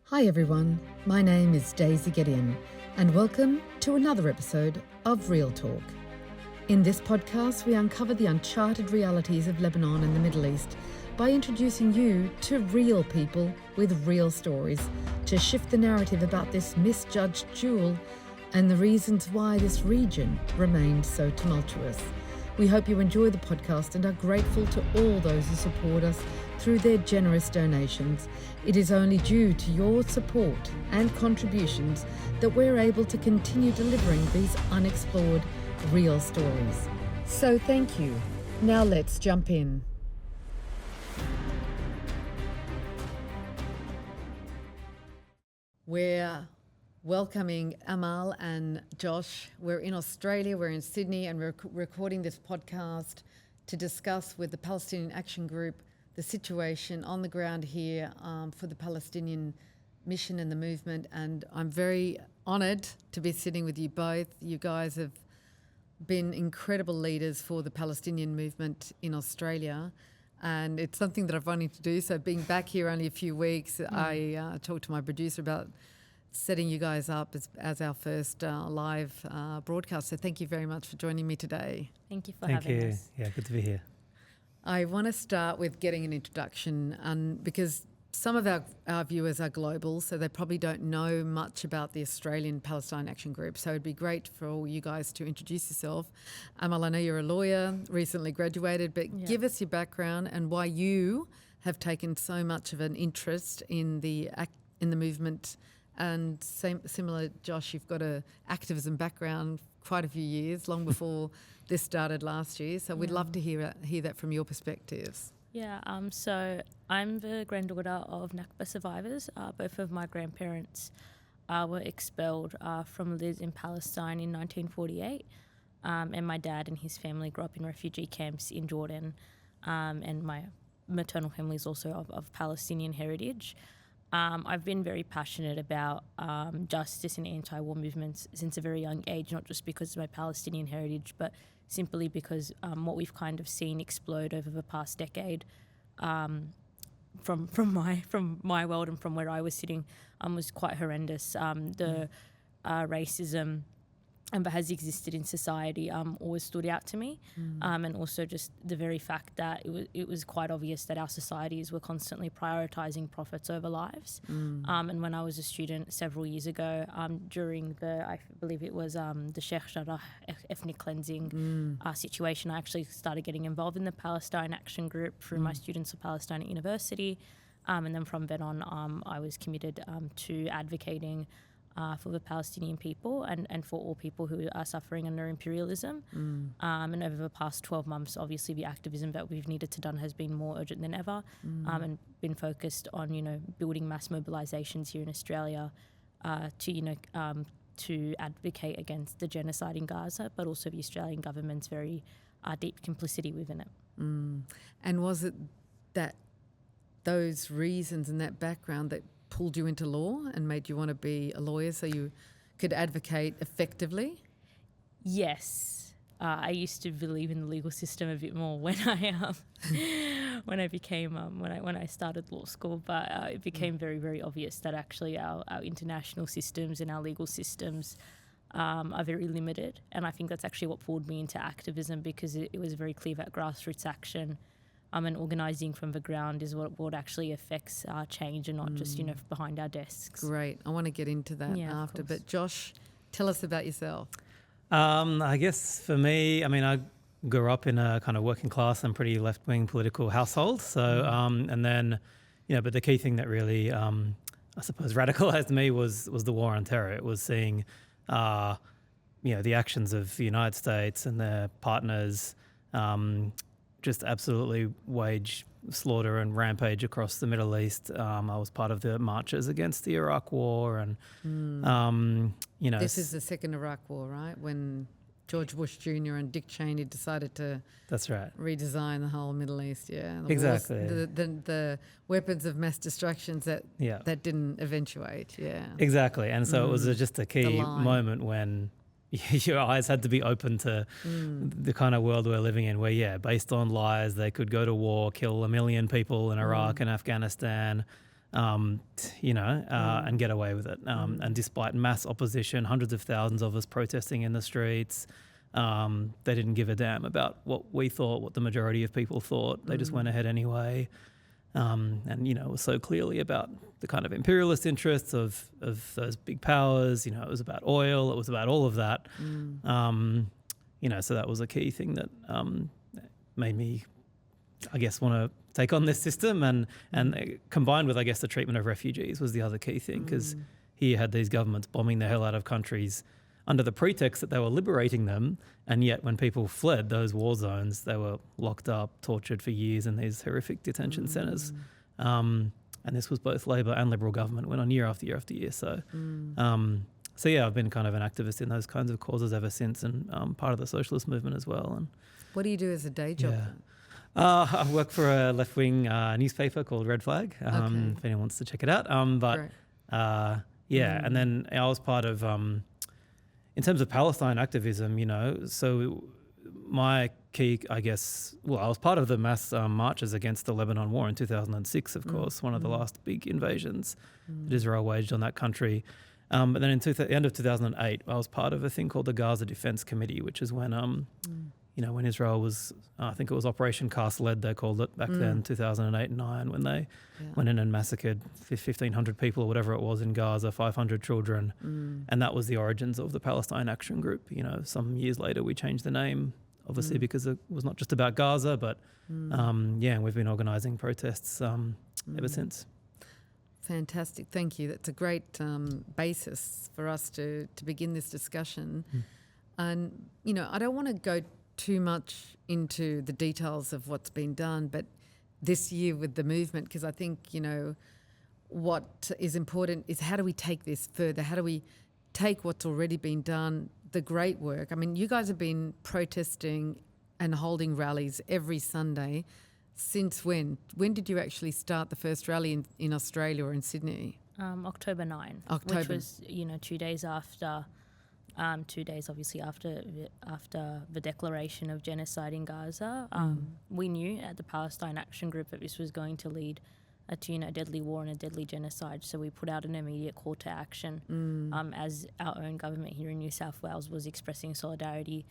Hi everyone, my name is Daisy Gideon and welcome to another episode of Real Talk. In this podcast we uncover the uncharted realities of Lebanon and the Middle East by introducing you to real people with real stories to shift the narrative about this misjudged jewel and the reasons why this region remained so tumultuous. We hope you enjoy the podcast and are grateful to all those who support us through their generous donations. It is only due to your support and contributions that we're able to continue delivering these unexplored, real stories. So thank you. Now let's jump in. We're welcoming Amal and Josh. We're in Australia, we're in Sydney, and we're recording this podcast to discuss with the Palestinian Action Group the situation on the ground here for the Palestinian mission and the movement. And I'm very honoured to be sitting with you both. You guys have been incredible leaders for the Palestinian movement in Australia. And it's something that I've wanted to do. So being back here only a few weeks, I talked to my producer about setting you guys up as our first live broadcast. So thank you very much for joining me today. Thank you for having us. Yeah, good to be here. I want to start with getting an introduction because some of our viewers are global, so they probably don't know much about the Australian Palestine Action Group. So it'd be great for all you guys to introduce yourself. Amal, I know you're a lawyer, recently graduated, but give us your background and why you have taken so much of an interest in the movement. And similar, Josh, you've got a activism background quite a few years, long before this started last year. So we'd love to hear that from your perspectives. Yeah, so I'm the granddaughter of Nakba survivors. Both of my grandparents were expelled from Liz in Palestine in 1948. And my dad and his family grew up in refugee camps in Jordan. And my maternal family is also of Palestinian heritage. I've been very passionate about justice and anti-war movements since a very young age, not just because of my Palestinian heritage, but simply because what we've kind of seen explode over the past decade from my world and from where I was sitting was quite horrendous. The racism that has existed in society always stood out to me, and also just the very fact that it was quite obvious that our societies were constantly prioritising profits over lives. And when I was a student several years ago, during I believe it was the Sheikh Jarrah ethnic cleansing situation, I actually started getting involved in the Palestine Action Group through my students of Palestine at university, and then from then on I was committed to advocating for the Palestinian people and for all people who are suffering under imperialism. And over the past 12 months, obviously the activism that we've needed to done has been more urgent than ever, and been focused on, building mass mobilisations here in Australia to advocate against the genocide in Gaza, but also the Australian government's very deep complicity within it. And was it that those reasons and that background that pulled you into law and made you want to be a lawyer so you could advocate effectively? Yes. I used to believe in the legal system a bit more when I started law school, but it became very, very obvious that actually our international systems and our legal systems are very limited. And I think that's actually what pulled me into activism, because it was very clear that grassroots action and organising from the ground is what actually affects change, and not just, behind our desks. Great. I want to get into that after. But Josh, tell us about yourself. I guess for me, I grew up in a kind of working class and pretty left-wing political household. So, and then, but the key thing that really, I suppose, radicalised me was the war on terror. It was seeing, the actions of the United States and their partners just absolutely wage slaughter and rampage across the Middle East. I was part of the marches against the Iraq War, and this is the second Iraq War, right? When George Bush Jr. and Dick Cheney decided to redesign the whole Middle East. Yeah, exactly. The weapons of mass destructions that didn't eventuate. Yeah, exactly. And so it was just a key moment when your eyes had to be open to the kind of world we're living in, where, based on lies, they could go to war, kill 1 million people in Iraq and Afghanistan, and get away with it. And despite mass opposition, hundreds of thousands of us protesting in the streets, they didn't give a damn about what we thought, what the majority of people thought. They just went ahead anyway. And it was so clearly about the kind of imperialist interests of those big powers. It was about oil. It was about all of that. So that was a key thing that made me, I guess, want to take on this system. And combined with, I guess, the treatment of refugees was the other key thing, because here you had these governments bombing the hell out of countries under the pretext that they were liberating them, and yet when people fled those war zones, they were locked up, tortured for years in these horrific detention centres. And this was both Labor and Liberal government, went on year after year after year. So, I've been kind of an activist in those kinds of causes ever since, and part of the socialist movement as well. And what do you do as a day job? I work for a left-wing newspaper called Red Flag, if anyone wants to check it out. And then I was part of... in terms of Palestine activism, so my key, I guess, I was part of the mass marches against the Lebanon war in 2006, of course, one of the last big invasions that Israel waged on that country. But then the end of 2008, I was part of a thing called the Gaza Defense Committee, which is when, when Israel was, I think it was Operation Cast Lead, they called it back then, 2008 and 9, when they went in and massacred 1,500 people or whatever it was in Gaza, 500 children. And that was the origins of the Palestine Action Group. Some years later, we changed the name, obviously, because it was not just about Gaza, but and we've been organising protests ever since. Fantastic. Thank you. That's a great basis for us to begin this discussion. And, I don't want to go too much into the details of what's been done, but this year with the movement, because I think, what is important is how do we take this further? How do we take what's already been done, the great work? I mean, you guys have been protesting and holding rallies every Sunday. Since when? When did you actually start the first rally in Australia or in Sydney? October 9, which was, 2 days after, 2 days obviously after the declaration of genocide in Gaza. We knew at the Palestine Action Group that this was going to lead to a deadly war and a deadly genocide. So we put out an immediate call to action as our own government here in New South Wales was expressing solidarity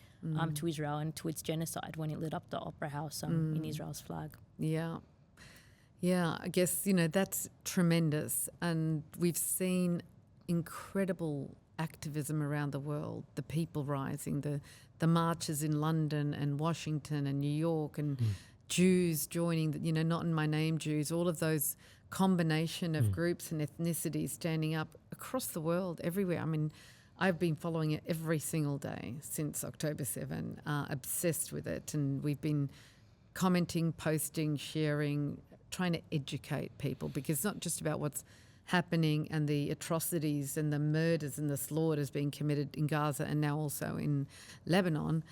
to Israel and to its genocide when it lit up the Opera House in Israel's flag. Yeah, I guess, that's tremendous. And we've seen incredible activism around the world, the people rising, the marches in London and Washington and New York, and Jews joining, Not in My Name Jews, all of those combination of groups and ethnicities standing up across the world, everywhere. I mean, I've been following it every single day since October 7, obsessed with it. And we've been commenting, posting, sharing, trying to educate people, because it's not just about what's happening and the atrocities and the murders and the slaughters being committed in Gaza and now also in Lebanon,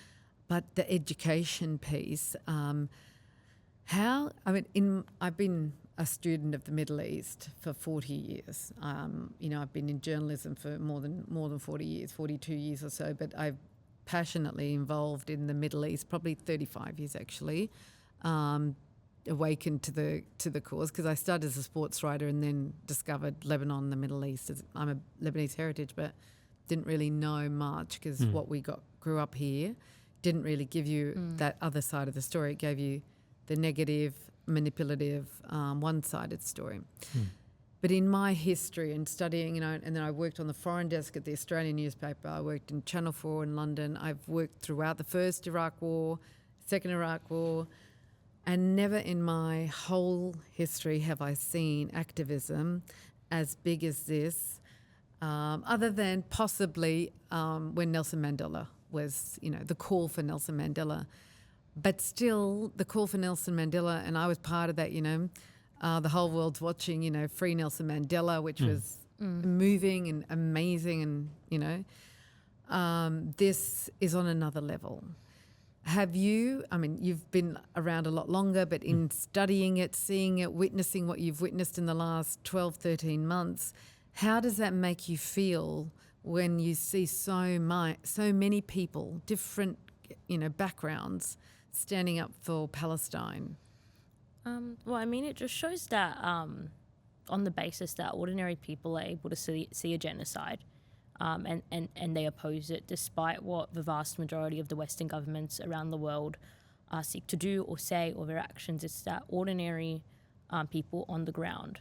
but the education piece. I've been a student of the Middle East for 40 years. I've been in journalism for more than 40 years, 42 years or so, but I've passionately involved in the Middle East, probably 35 years actually. Awakened to the cause, because I started as a sports writer and then discovered Lebanon and the Middle East. I'm a Lebanese heritage, but didn't really know much, because what we grew up here didn't really give you that other side of the story. It gave you the negative, manipulative, one-sided story. But in my history and studying, and then I worked on the foreign desk at the Australian newspaper. I worked in Channel 4 in London. I've worked throughout the first Iraq War, second Iraq War, and never in my whole history have I seen activism as big as this, other than possibly when Nelson Mandela was, the call for Nelson Mandela. But still, the call for Nelson Mandela, and I was part of that, the whole world's watching, Free Nelson Mandela, which was moving and amazing, and, this is on another level. You've been around a lot longer, but in studying it, seeing it, witnessing what you've witnessed in the last 12, 13 months, how does that make you feel when you see so many people, different, backgrounds, standing up for Palestine? It just shows that on the basis that ordinary people are able to see a genocide, and they oppose it, despite what the vast majority of the Western governments around the world seek to do or say, or their actions. It's that ordinary people on the ground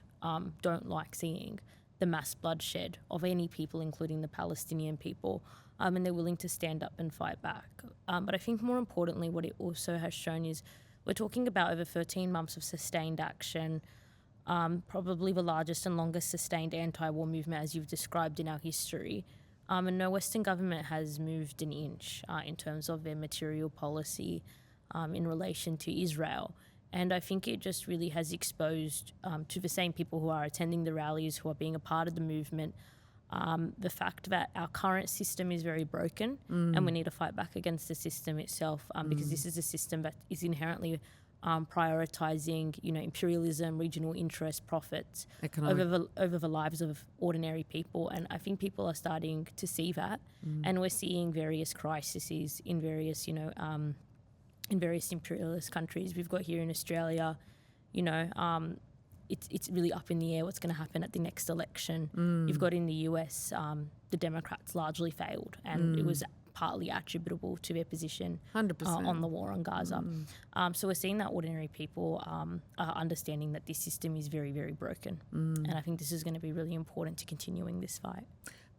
don't like seeing the mass bloodshed of any people, including the Palestinian people, and they're willing to stand up and fight back. But I think more importantly, what it also has shown is we're talking about over 13 months of sustained action, probably the largest and longest sustained anti-war movement, as you've described, in our history. And no Western government has moved an inch in terms of their material policy in relation to Israel. And I think it just really has exposed to the same people who are attending the rallies, who are being a part of the movement, the fact that our current system is very broken, and we need to fight back against the system itself, because this is a system that is inherently prioritising, imperialism, regional interest, profits over the lives of ordinary people. And I think people are starting to see that, and we're seeing various crises in various, in various imperialist countries. We've got here in Australia, it's really up in the air what's going to happen at the next election. You've got in the US, the Democrats largely failed, and it was partly attributable to their position 100%. On the war on Gaza. So we're seeing that ordinary people are understanding that this system is very, very broken. And I think this is going to be really important to continuing this fight.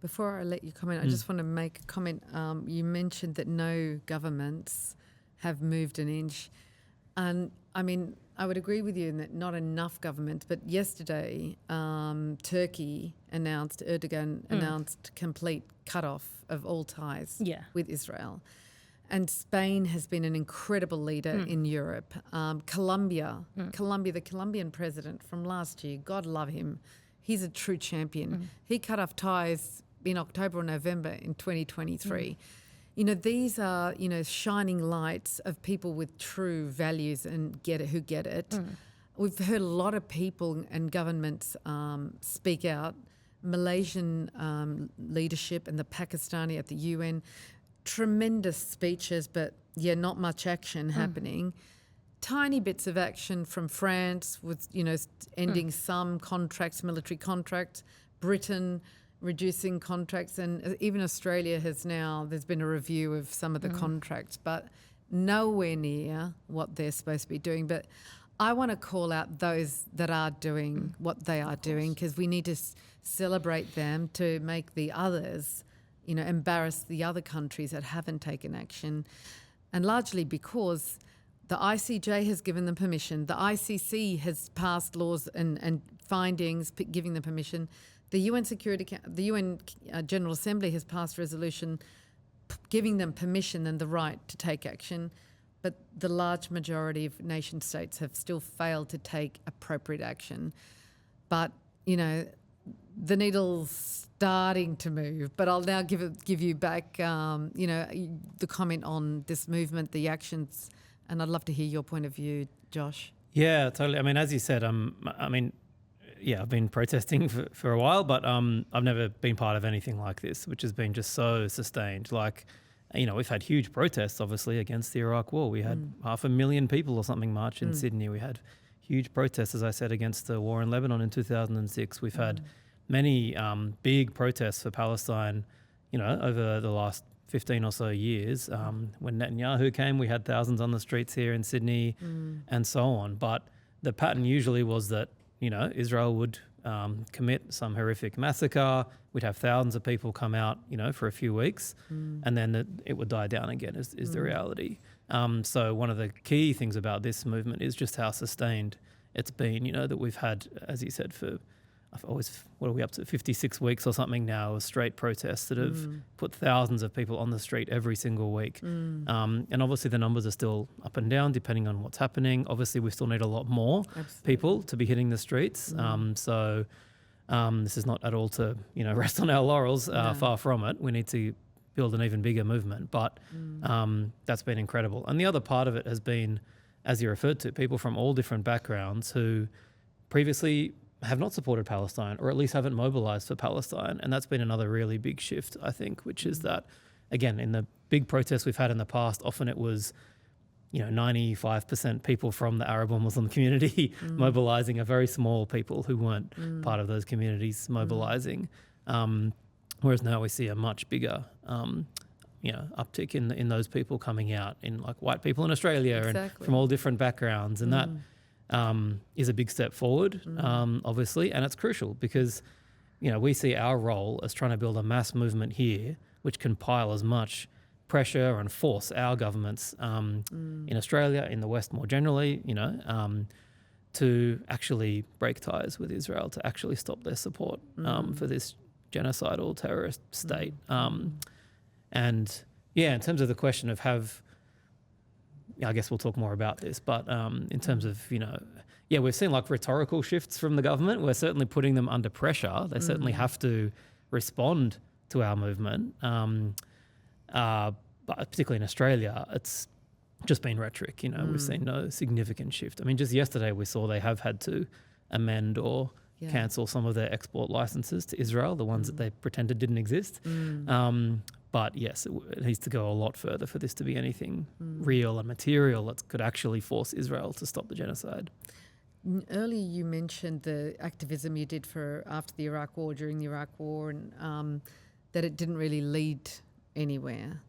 Before I let you comment, I just want to make a comment. You mentioned that no governments have moved an inch. And I mean, I would agree with you in that not enough governments, but yesterday Erdogan announced complete cut-off of all ties with Israel. And Spain has been an incredible leader in Europe. Colombia, the Colombian president from last year, God love him, he's a true champion. He cut off ties in October or November in 2023. These are, shining lights of people with true values and who get it. We've heard a lot of people and governments speak out. Malaysian leadership and the Pakistani at the UN, tremendous speeches, but not much action happening. Tiny bits of action from France with, ending some contracts, military contracts. Britain reducing contracts, and even Australia there's been a review of some of the contracts, but nowhere near what they're supposed to be doing. But I want to call out those that are doing what they are doing, because we need to celebrate them to make the others, embarrass the other countries that haven't taken action. And largely because the ICJ has given them permission, the ICC has passed laws and findings giving them permission. The UN General Assembly has passed a resolution giving them permission and the right to take action, but the large majority of nation states have still failed to take appropriate action. But, the needle's starting to move. But I'll now give you back, the comment on this movement, the actions, and I'd love to hear your point of view, Josh. Yeah, totally. I mean, as you said, I've been protesting for a while, but I've never been part of anything like this, which has been just so sustained. Like, we've had huge protests, obviously, against the Iraq War. We had 500,000 people or something march in Sydney. We had huge protests, as I said, against the war in Lebanon in 2006. We've had many big protests for Palestine, over the last 15 or so years. When Netanyahu came, we had thousands on the streets here in Sydney and so on. But the pattern usually was that Israel would commit some horrific massacre. We'd have thousands of people come out, for a few weeks, and then it would die down again is the reality. So one of the key things about this movement is just how sustained it's been, that we've had, as you said, what are we up to, 56 weeks or something now of straight protests that have put thousands of people on the street every single week. And obviously the numbers are still up and down depending on what's happening. Obviously we still need a lot more people to be hitting the streets. So this is not at all to, rest on our laurels, far from it. We need to build an even bigger movement, but that's been incredible. And the other part of it has been, as you referred to, people from all different backgrounds who previously have not supported Palestine, or at least haven't mobilised for Palestine. And that's been another really big shift, I think, which is that, again, in the big protests we've had in the past, often it was 95% people from the Arab or Muslim community mobilizing, a very small people who weren't part of those communities mobilizing. Whereas now we see a much bigger, uptick in those people coming out, in like white people in Australia and from all different backgrounds. And that is a big step forward, obviously. And it's crucial because, we see our role as trying to build a mass movement here, which can pile as much pressure and force our governments in Australia, in the West more generally, to actually break ties with Israel, to actually stop their support for this genocidal terrorist state. In terms of the question of I guess we'll talk more about this, but in terms of, we've seen like rhetorical shifts from the government. We're certainly putting them under pressure. They certainly have to respond to our movement. But particularly in Australia, it's just been rhetoric. We've seen no significant shift. I mean, just yesterday we saw they have had to amend or cancel some of their export licenses to Israel, the ones that they pretended didn't exist. But yes, it needs to go a lot further for this to be anything real and material that could actually force Israel to stop the genocide. Earlier you mentioned the activism you did after the Iraq War, during the Iraq War, and that it didn't really lead anywhere.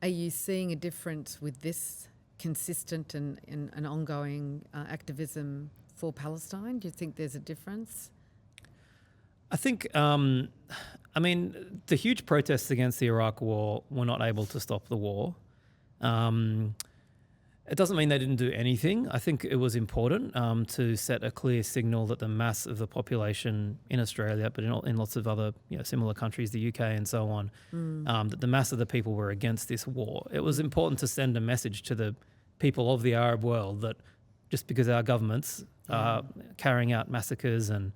Are you seeing a difference with this consistent and ongoing activism for Palestine? Do you think there's a difference? I think, the huge protests against the Iraq War were not able to stop the war. It doesn't mean they didn't do anything. I think it was important to set a clear signal that the mass of the population in Australia, but in lots of other similar countries, the UK and so on, that the mass of the people were against this war. It was important to send a message to the people of the Arab world that just because our governments are carrying out massacres and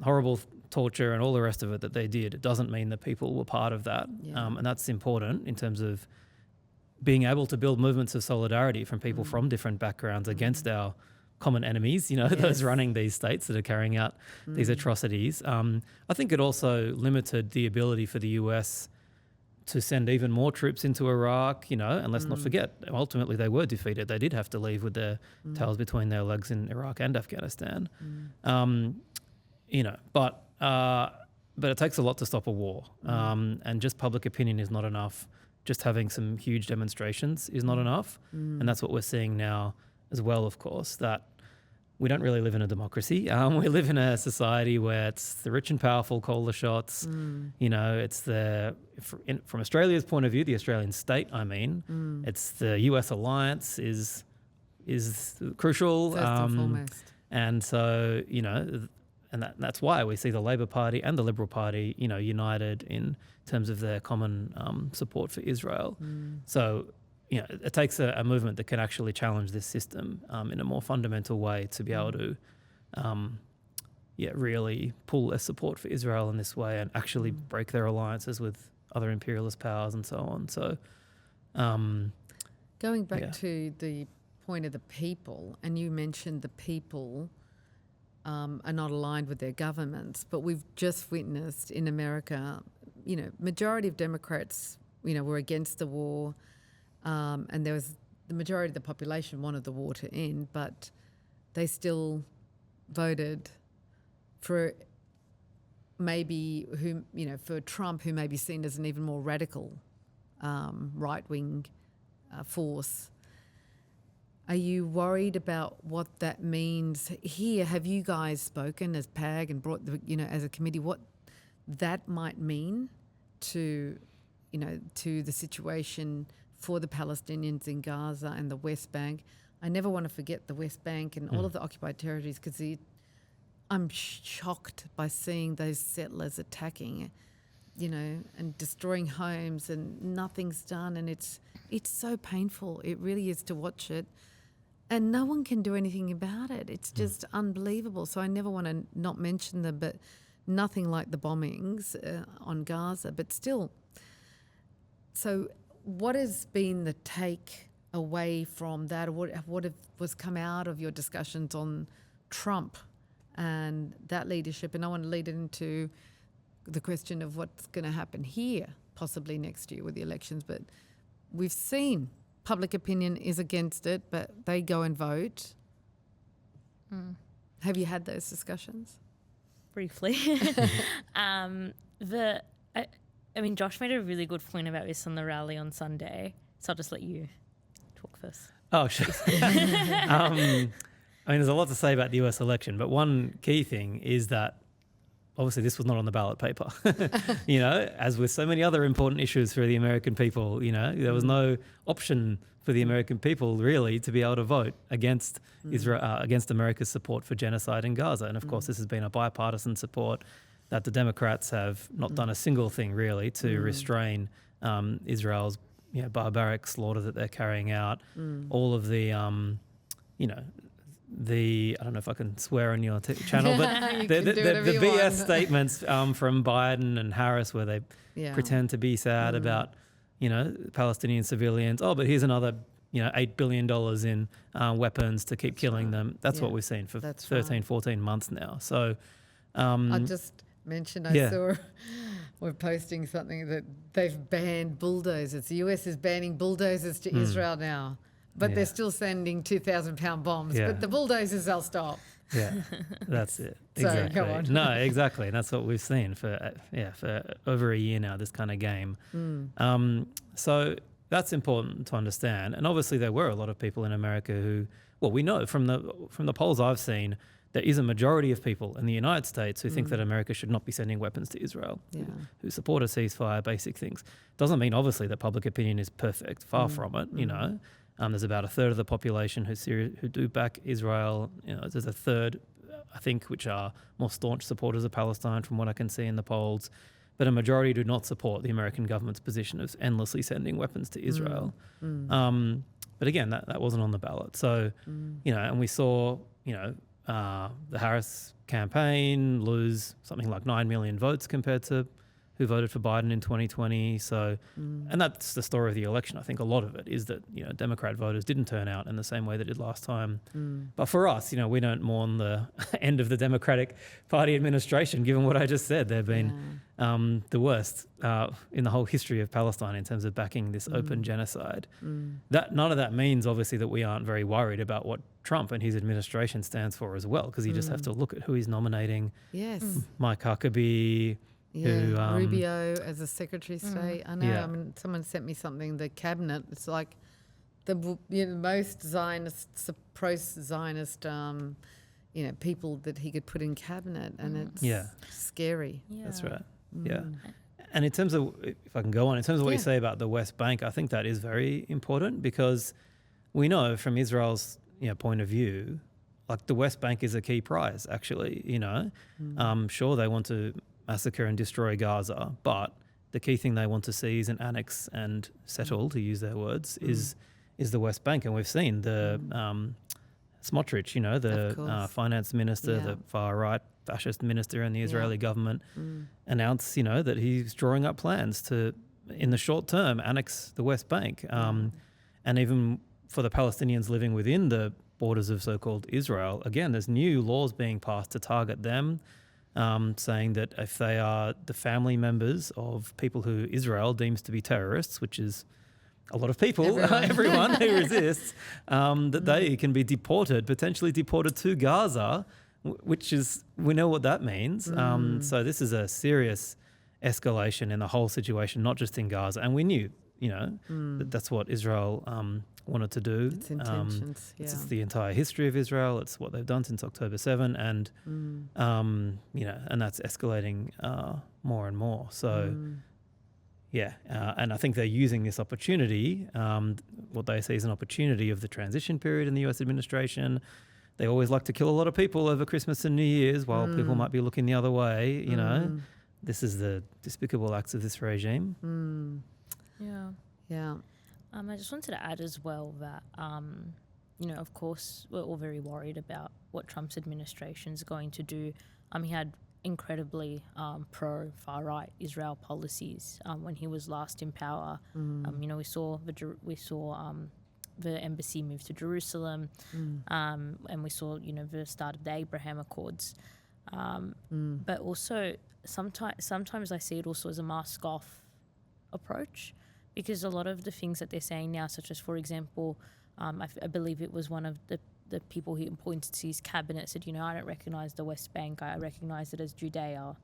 horrible torture and all the rest of it that they did, it doesn't mean that people were part of that. And that's important in terms of being able to build movements of solidarity from people from different backgrounds against our common enemies, those running these states that are carrying out these atrocities. I think it also limited the ability for the US to send even more troops into Iraq, and let's not forget, ultimately they were defeated. They did have to leave with their tails between their legs in Iraq and Afghanistan. But it takes a lot to stop a war. And just public opinion is not enough. Just having some huge demonstrations is not enough. And that's what we're seeing now as well, of course, that we don't really live in a democracy. We live in a society where it's the rich and powerful call the shots. It's from Australia's point of view, the Australian state, it's the US alliance is crucial. First and foremost. And so, and that's why we see the Labor Party and the Liberal Party, united in terms of their common support for Israel. So, it takes a movement that can actually challenge this system in a more fundamental way to be able to, really pull their support for Israel in this way and actually break their alliances with other imperialist powers and so on. So, going back to the point of the people, and you mentioned the people are not aligned with their governments, but we've just witnessed in America, majority of Democrats, were against the war, and there was the majority of the population wanted the war to end, but they still voted for for Trump, who may be seen as an even more radical right-wing force. Are you worried about what that means here? Have you guys spoken as PAG and brought as a committee what that might mean to the situation for the Palestinians in Gaza and the West Bank? I never want to forget the West Bank and all of the occupied territories, because I'm shocked by seeing those settlers attacking, and destroying homes, and nothing's done, and it's so painful. It really is to watch it. And no one can do anything about it. It's just unbelievable. So I never want to not mention them, but nothing like the bombings on Gaza. But still, so what has been the take away from that? Or what was come out of your discussions on Trump and that leadership? And I want to lead it into the question of what's going to happen here, possibly next year with the elections. But we've seen public opinion is against it, but they go and vote. Have you had those discussions? Briefly. I mean, Josh made a really good point about this on the rally on Sunday, so I'll just let you talk first. Oh, sure. I mean, there's a lot to say about the US election, but one key thing is that obviously this was not on the ballot paper. You know, as with so many other important issues for the American people, you know, there was no option for the American people really to be able to vote against Israel, against America's support for genocide in Gaza. And of course, this has been a bipartisan support that the Democrats have not done a single thing really to restrain Israel's barbaric slaughter that they're carrying out. All of the, I don't know if I can swear on your channel, but the BS statements from Biden and Harris where they pretend to be sad about, Palestinian civilians. Oh, but here's another, $8 billion in weapons to keep killing them. That's what we've seen for 13, 14 months now. So I just mentioned I saw we're posting something that they've banned bulldozers. The US is banning bulldozers to Israel now. But they're still sending 2,000-pound bombs. But the bulldozers, they'll stop. Yeah, that's it. Sorry, exactly. go on. No, exactly. And that's what we've seen for over a year now, this kind of game. So that's important to understand. And obviously there were a lot of people in America who, well, we know from the polls I've seen, there is a majority of people in the United States who think that America should not be sending weapons to Israel, who support a ceasefire, basic things. Doesn't mean, obviously, that public opinion is perfect. Far from it, you know. There's about a third of the population who do back Israel. There's a third, I think, which are more staunch supporters of Palestine from what I can see in the polls. But a majority do not support the American government's position of endlessly sending weapons to Israel. But again, that wasn't on the ballot. So, and we saw, the Harris campaign lose something like 9 million votes compared to who voted for Biden in 2020. So, and that's the story of the election. I think a lot of it is that, Democrat voters didn't turn out in the same way they did last time. But for us, we don't mourn the end of the Democratic Party administration, given what I just said. They've been the worst in the whole history of Palestine in terms of backing this open genocide. None of that means, obviously, that we aren't very worried about what Trump and his administration stands for as well, because you just have to look at who he's nominating. Yes. Mike Huckabee, Rubio as a Secretary of State. I know. I mean, someone sent me something. The cabinet. It's like the most Zionist, pro-Zionist, people that he could put in cabinet, and it's scary. Yeah. That's right. Yeah. And in terms of, if I can go on, in terms of what you say about the West Bank, I think that is very important because we know from Israel's point of view, like the West Bank is a key prize. Actually, sure they want to massacre and destroy Gaza, but the key thing they want to see is an annex and settle, to use their words, is the West Bank. And we've seen the Smotrich, the finance minister, the far-right fascist minister in the Israeli government, announce, that he's drawing up plans to, in the short term, annex the West Bank. And even for the Palestinians living within the borders of so-called Israel, again, there's new laws being passed to target them, saying that if they are the family members of people who Israel deems to be terrorists, which is a lot of people, everyone who resists, that they can be potentially deported to Gaza, which is, we know what that means. So this is a serious escalation in the whole situation, not just in Gaza. And we knew, that that's what Israel wanted to do. Its intentions, It's the entire history of Israel. It's what they've done since October 7, and and that's escalating more and more. So, and I think they're using this opportunity, what they see as an opportunity of the transition period in the US administration. They always like to kill a lot of people over Christmas and New Year's while people might be looking the other way. This is the despicable acts of this regime. Yeah. I just wanted to add as well that, of course, we're all very worried about what Trump's administration is going to do. He had incredibly pro-far-right Israel policies when he was last in power. We saw the embassy move to Jerusalem, and we saw, the start of the Abraham Accords. But also, sometimes I see it also as a mask-off approach, because a lot of the things that they're saying now, such as, for example, I believe it was one of the people he appointed to his cabinet said, I don't recognise the West Bank, I recognise it as Judea.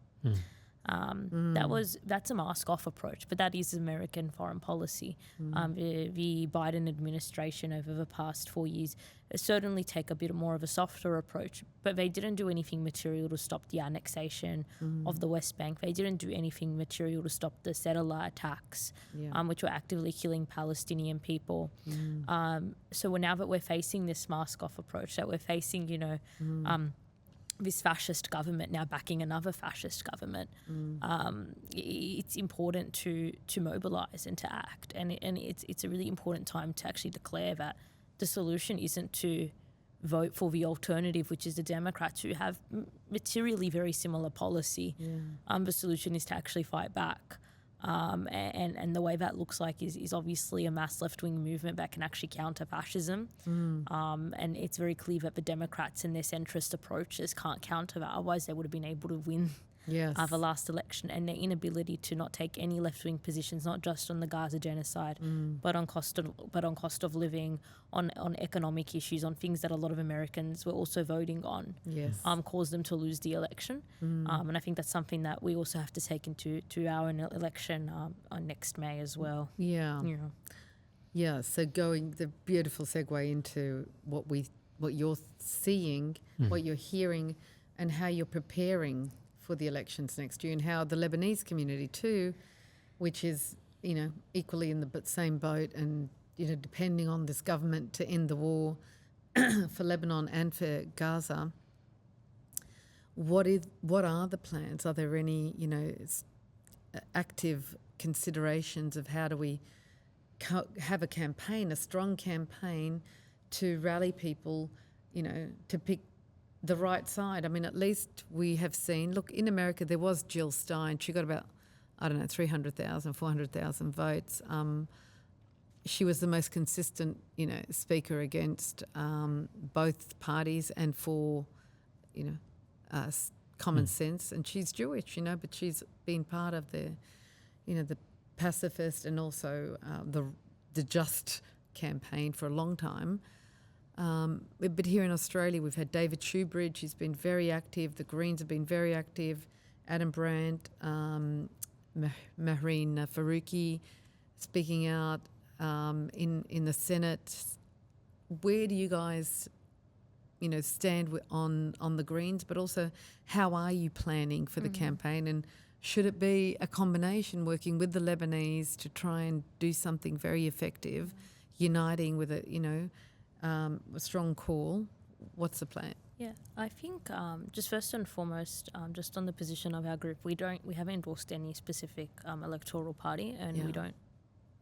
That's a mask-off approach, but that is American foreign policy. The Biden administration over the past 4 years certainly take a bit more of a softer approach, but they didn't do anything material to stop the annexation of the West Bank. They didn't do anything material to stop the settler attacks, which were actively killing Palestinian people. So now that we're facing this mask-off approach, that we're facing, this fascist government now backing another fascist government, it's important to mobilise and to act. And it's a really important time to actually declare that the solution isn't to vote for the alternative, which is the Democrats, who have materially very similar policy. The solution is to actually fight back. And the way that looks like is obviously a mass left-wing movement that can actually counter fascism. And it's very clear that the Democrats and their centrist approaches can't counter that. Otherwise, they would have been able to win the last election. And their inability to not take any left-wing positions, not just on the Gaza genocide, but on cost of living, on economic issues, on things that a lot of Americans were also voting on, caused them to lose the election. And I think that's something that we also have to take into our election on next May as well. Yeah. So the beautiful segue into what you're seeing, what you're hearing, and how you're preparing for the elections next year, and how the Lebanese community too, which is equally in the same boat, and depending on this government to end the war for Lebanon and for Gaza. What are the plans? Are there any active considerations of how do we have a campaign, a strong campaign, to rally people, to pick the right side? I mean, at least we have seen, look, in America there was Jill Stein. She got about, 300,000, 400,000 votes. She was the most consistent, speaker against both parties and for, common sense. And she's Jewish, but she's been part of the pacifist and also the just campaign for a long time. But here in Australia, we've had David Shoebridge. He's been very active. The Greens have been very active. Adam Brandt, Mahreen Faruqi speaking out in the Senate. Where do you guys, stand on the Greens? But also, how are you planning for the campaign? And should it be a combination, working with the Lebanese to try and do something very effective, uniting with a strong call? What's the plan? Yeah, I think just first and foremost, just on the position of our group, we haven't endorsed any specific electoral party, and we don't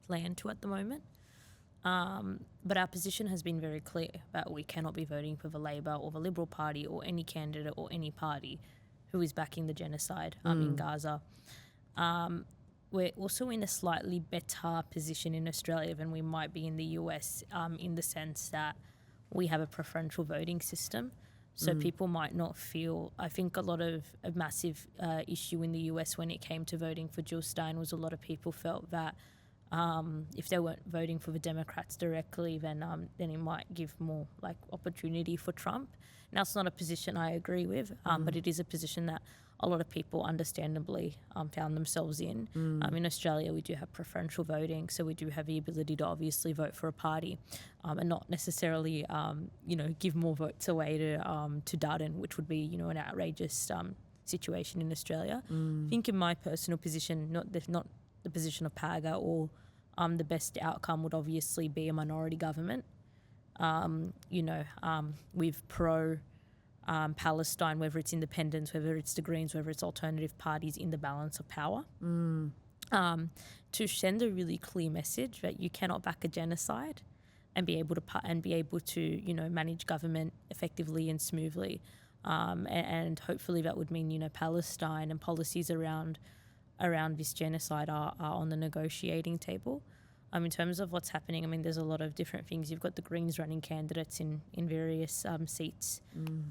plan to at the moment. But our position has been very clear that we cannot be voting for the Labor or the Liberal Party or any candidate or any party who is backing the genocide in Gaza. We're also in a slightly better position in Australia than we might be in the US, in the sense that we have a preferential voting system. So people might not feel, I think a massive issue in the US when it came to voting for Jill Stein was a lot of people felt that if they weren't voting for the Democrats directly, then it might give more opportunity for Trump. Now, it's not a position I agree with, but it is a position that a lot of people understandably found themselves in. In Australia, we do have preferential voting, so we do have the ability to obviously vote for a party and not necessarily, give more votes away to Darden, which would be, an outrageous situation in Australia. I think in my personal position, not the position of PAGA, or the best outcome would obviously be a minority government. With Palestine, whether it's independents, whether it's the Greens, whether it's alternative parties in the balance of power, to send a really clear message that you cannot back a genocide and be able to manage government effectively and smoothly, and hopefully that would mean Palestine and policies around this genocide are on the negotiating table. In terms of what's happening, there's a lot of different things. You've got the Greens running candidates in various seats.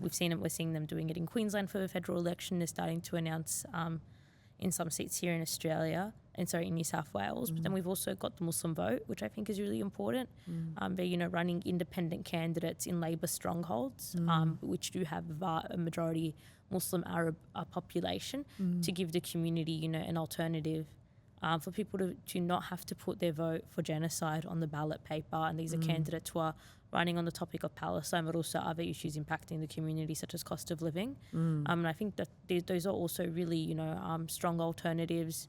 We're seeing them doing it in Queensland for the federal election. They're starting to announce in some seats here in Australia. in New South Wales. But then we've also got the Muslim vote, which I think is really important. They're, running independent candidates in Labor strongholds, which do have a majority Muslim Arab population, to give the community, an alternative for people to not have to put their vote for genocide on the ballot paper. And these are candidates who are running on the topic of Palestine, but also other issues impacting the community, such as cost of living. And I think that those are also really, strong alternatives,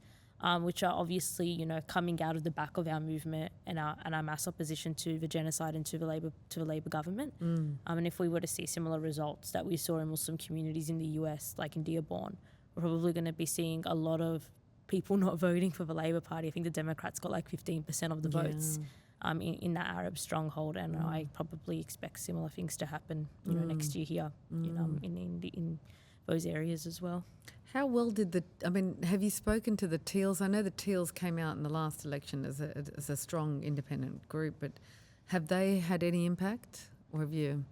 which are obviously, coming out of the back of our movement and our mass opposition to the genocide and to the Labor government. And if we were to see similar results that we saw in Muslim communities in the US, like in Dearborn, we're probably going to be seeing a lot of people not voting for the Labor Party. I think the Democrats got like 15% of the votes in that Arab stronghold, and I probably expect similar things to happen, next year here in those areas as well. How well did have you spoken to the Teals? I know the Teals came out in the last election as a strong independent group, but have they had any impact, or have you?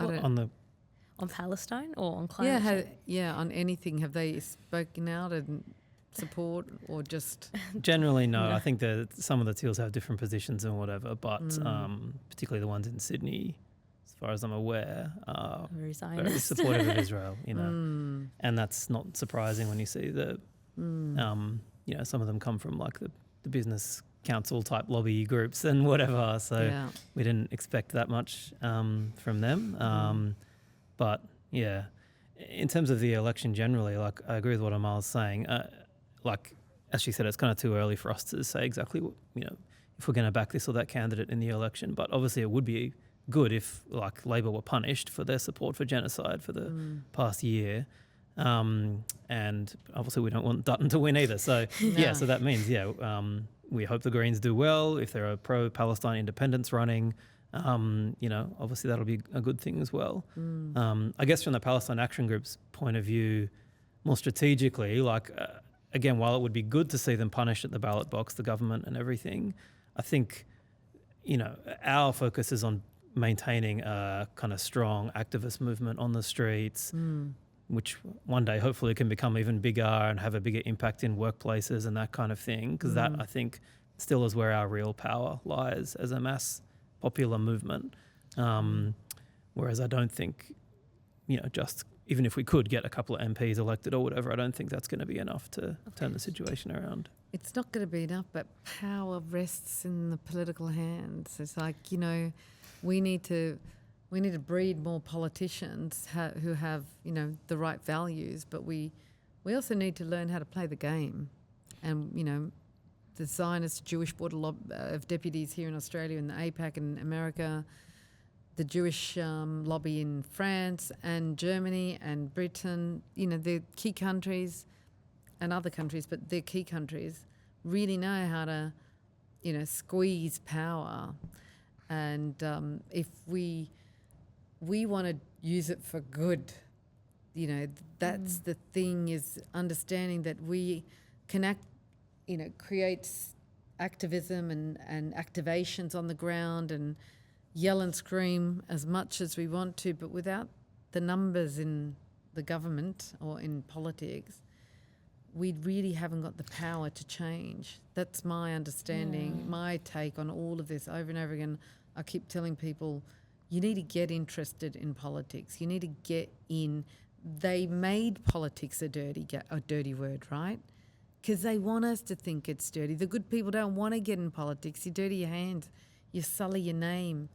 On Palestine or on climate change? On anything. Have they spoken out and support, or just generally no? I think that some of the Teals have different positions and whatever, but particularly the ones in Sydney, as far as I'm aware, are very very supportive of Israel, and that's not surprising when you see that some of them come from like the business council type lobby groups and whatever, so we didn't expect that much from them. But yeah, in terms of the election generally, like I agree with what Amal is saying. Like as she said, it's kind of too early for us to say exactly what, if we're going to back this or that candidate in the election. But obviously, it would be good if like Labor were punished for their support for genocide for the past year. And obviously, we don't want Dutton to win either. So so that means we hope the Greens do well. If there are pro-Palestine independents running, obviously that'll be a good thing as well. I guess from the Palestine Action Group's point of view, more strategically, again, while it would be good to see them punished at the ballot box, the government and everything, I think, our focus is on maintaining a kind of strong activist movement on the streets, which one day hopefully can become even bigger and have a bigger impact in workplaces and that kind of thing, because that, I think, still is where our real power lies as a mass popular movement. Whereas I don't think, just even if we could get a couple of MPs elected or whatever, I don't think that's going to be enough to turn the situation around. It's not going to be enough, but power rests in the political hands. It's like, we need to breed more politicians who have, the right values, but we also need to learn how to play the game. And, the Zionist Jewish Board of Deputies here in Australia and the APAC in America, the Jewish lobby in France and Germany and Britain, the key countries and other countries, but they're key countries, really know how to, squeeze power. And if we want to use it for good, that's the thing, is understanding that we can creates activism and activations on the ground and yell and scream as much as we want to, but without the numbers in the government or in politics, we really haven't got the power to change. That's my understanding, my take on all of this over and over again. I keep telling people, you need to get interested in politics. You need to get in. They made politics a dirty word, right? Because they want us to think it's dirty. The good people don't want to get in politics. You dirty your hands. You sully your name.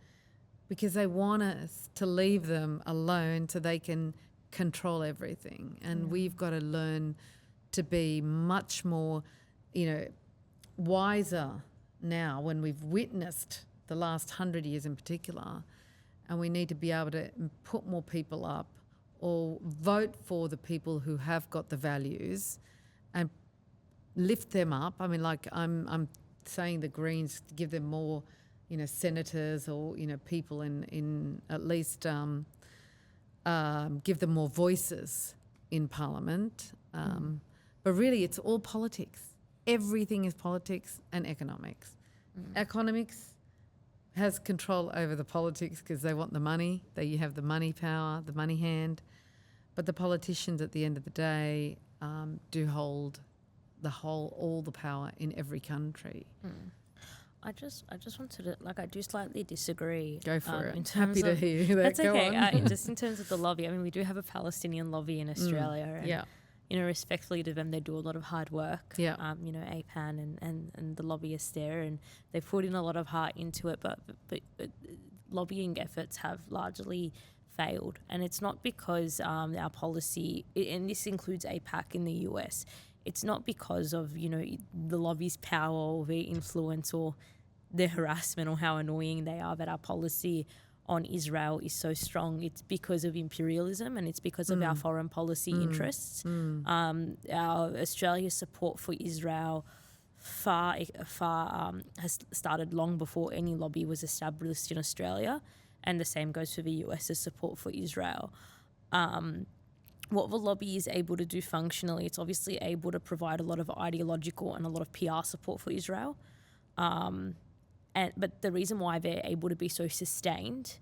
Because they want us to leave them alone so they can control everything. And we've got to learn to be much more, wiser now when we've witnessed the last 100 years in particular. And we need to be able to put more people up or vote for the people who have got the values and lift them up. I mean, like I'm saying the Greens, give them more, senators or, people in at least give them more voices in Parliament. But really it's all politics. Everything is politics and economics. Economics has control over the politics because they want the money. They have the money power, the money hand. But the politicians at the end of the day do hold all the power in every country. I just wanted to, I do slightly disagree. Go for it. In terms Happy to of, hear that. that's Go okay. on. Just in terms of the lobby, I mean, we do have a Palestinian lobby in Australia. And, respectfully to them, they do a lot of hard work. Yeah. APAN and the lobbyists there, and they put in a lot of heart into it, but lobbying efforts have largely failed. And it's not because our policy, and this includes APAC in the US, it's not because of, the lobby's power or their influence or their harassment or how annoying they are that our policy on Israel is so strong. It's because of imperialism, and it's because of our foreign policy interests. Our Australia's support for Israel has started long before any lobby was established in Australia, and the same goes for the US's support for Israel. What the lobby is able to do functionally, it's obviously able to provide a lot of ideological and a lot of PR support for Israel. But the reason why they're able to be so sustained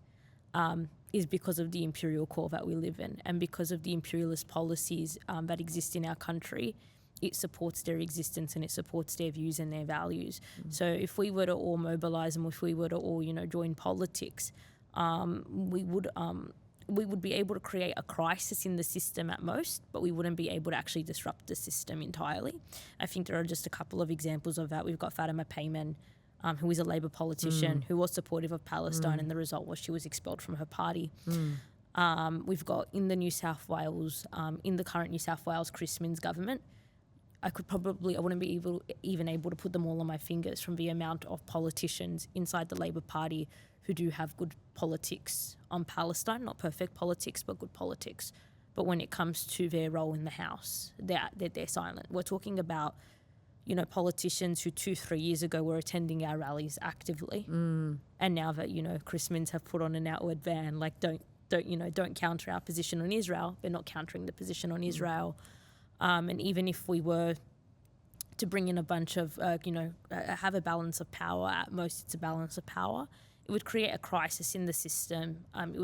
is because of the imperial core that we live in, and because of the imperialist policies that exist in our country. It supports their existence and it supports their views and their values. So if we were to all mobilise and if we were to all, join politics, we would be able to create a crisis in the system at most, but we wouldn't be able to actually disrupt the system entirely. I think there are just a couple of examples of that. We've got Fatima Payman, who is a Labor politician who was supportive of Palestine, and the result was she was expelled from her party. We've got in the New South Wales, in the current New South Wales Chris Minns government, I wouldn't be even able to put them all on my fingers from the amount of politicians inside the Labor Party who do have good politics on Palestine, not perfect politics, but good politics. But when it comes to their role in the House, they're silent. We're talking about, politicians who 2-3 years ago were attending our rallies actively, and now that Chris Minns have put on an outward ban, don't counter our position on Israel. They're not countering the position on Israel. And even if we were to bring in a bunch of, have a balance of power, at most it's a balance of power, it would create a crisis in the system. It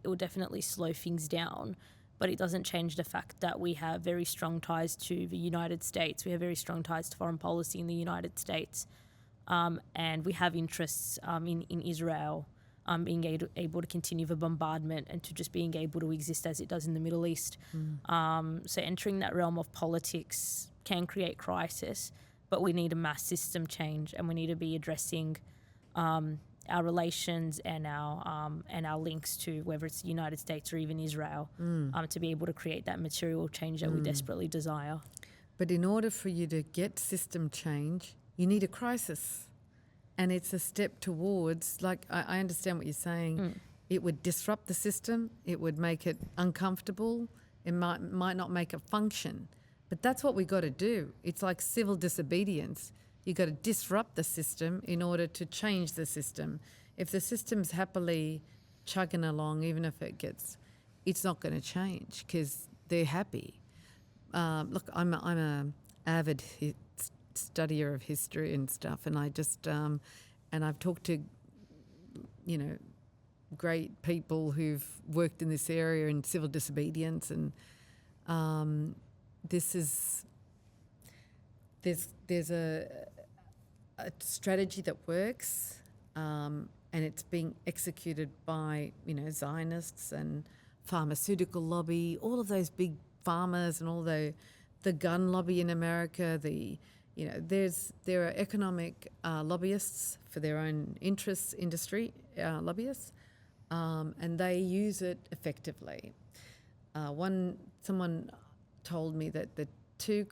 would definitely slow things down, but it doesn't change the fact that we have very strong ties to the United States. We have very strong ties to foreign policy in the United States. And we have interests in Israel being able to continue the bombardment and to just being able to exist as it does in the Middle East. So entering that realm of politics can create crisis, but we need a mass system change, and we need to be addressing our relations and our links to whether it's the United States or even Israel to be able to create that material change that we desperately desire. But in order for you to get system change, you need a crisis. And it's a step towards, I understand what you're saying. It would disrupt the system. It would make it uncomfortable. It might not make it function. But that's what we got to do. It's like civil disobedience. You got to disrupt the system in order to change the system. If the system's happily chugging along, even if it's not going to change because they're happy. Look, I'm a avid studier of history and stuff, and I just and I've talked to great people who've worked in this area in civil disobedience, and there's a strategy that works, and it's being executed by Zionists and pharmaceutical lobby, all of those big farmers, and all the gun lobby in America. There are economic lobbyists for their own interests, industry lobbyists, and they use it effectively. Someone told me that the two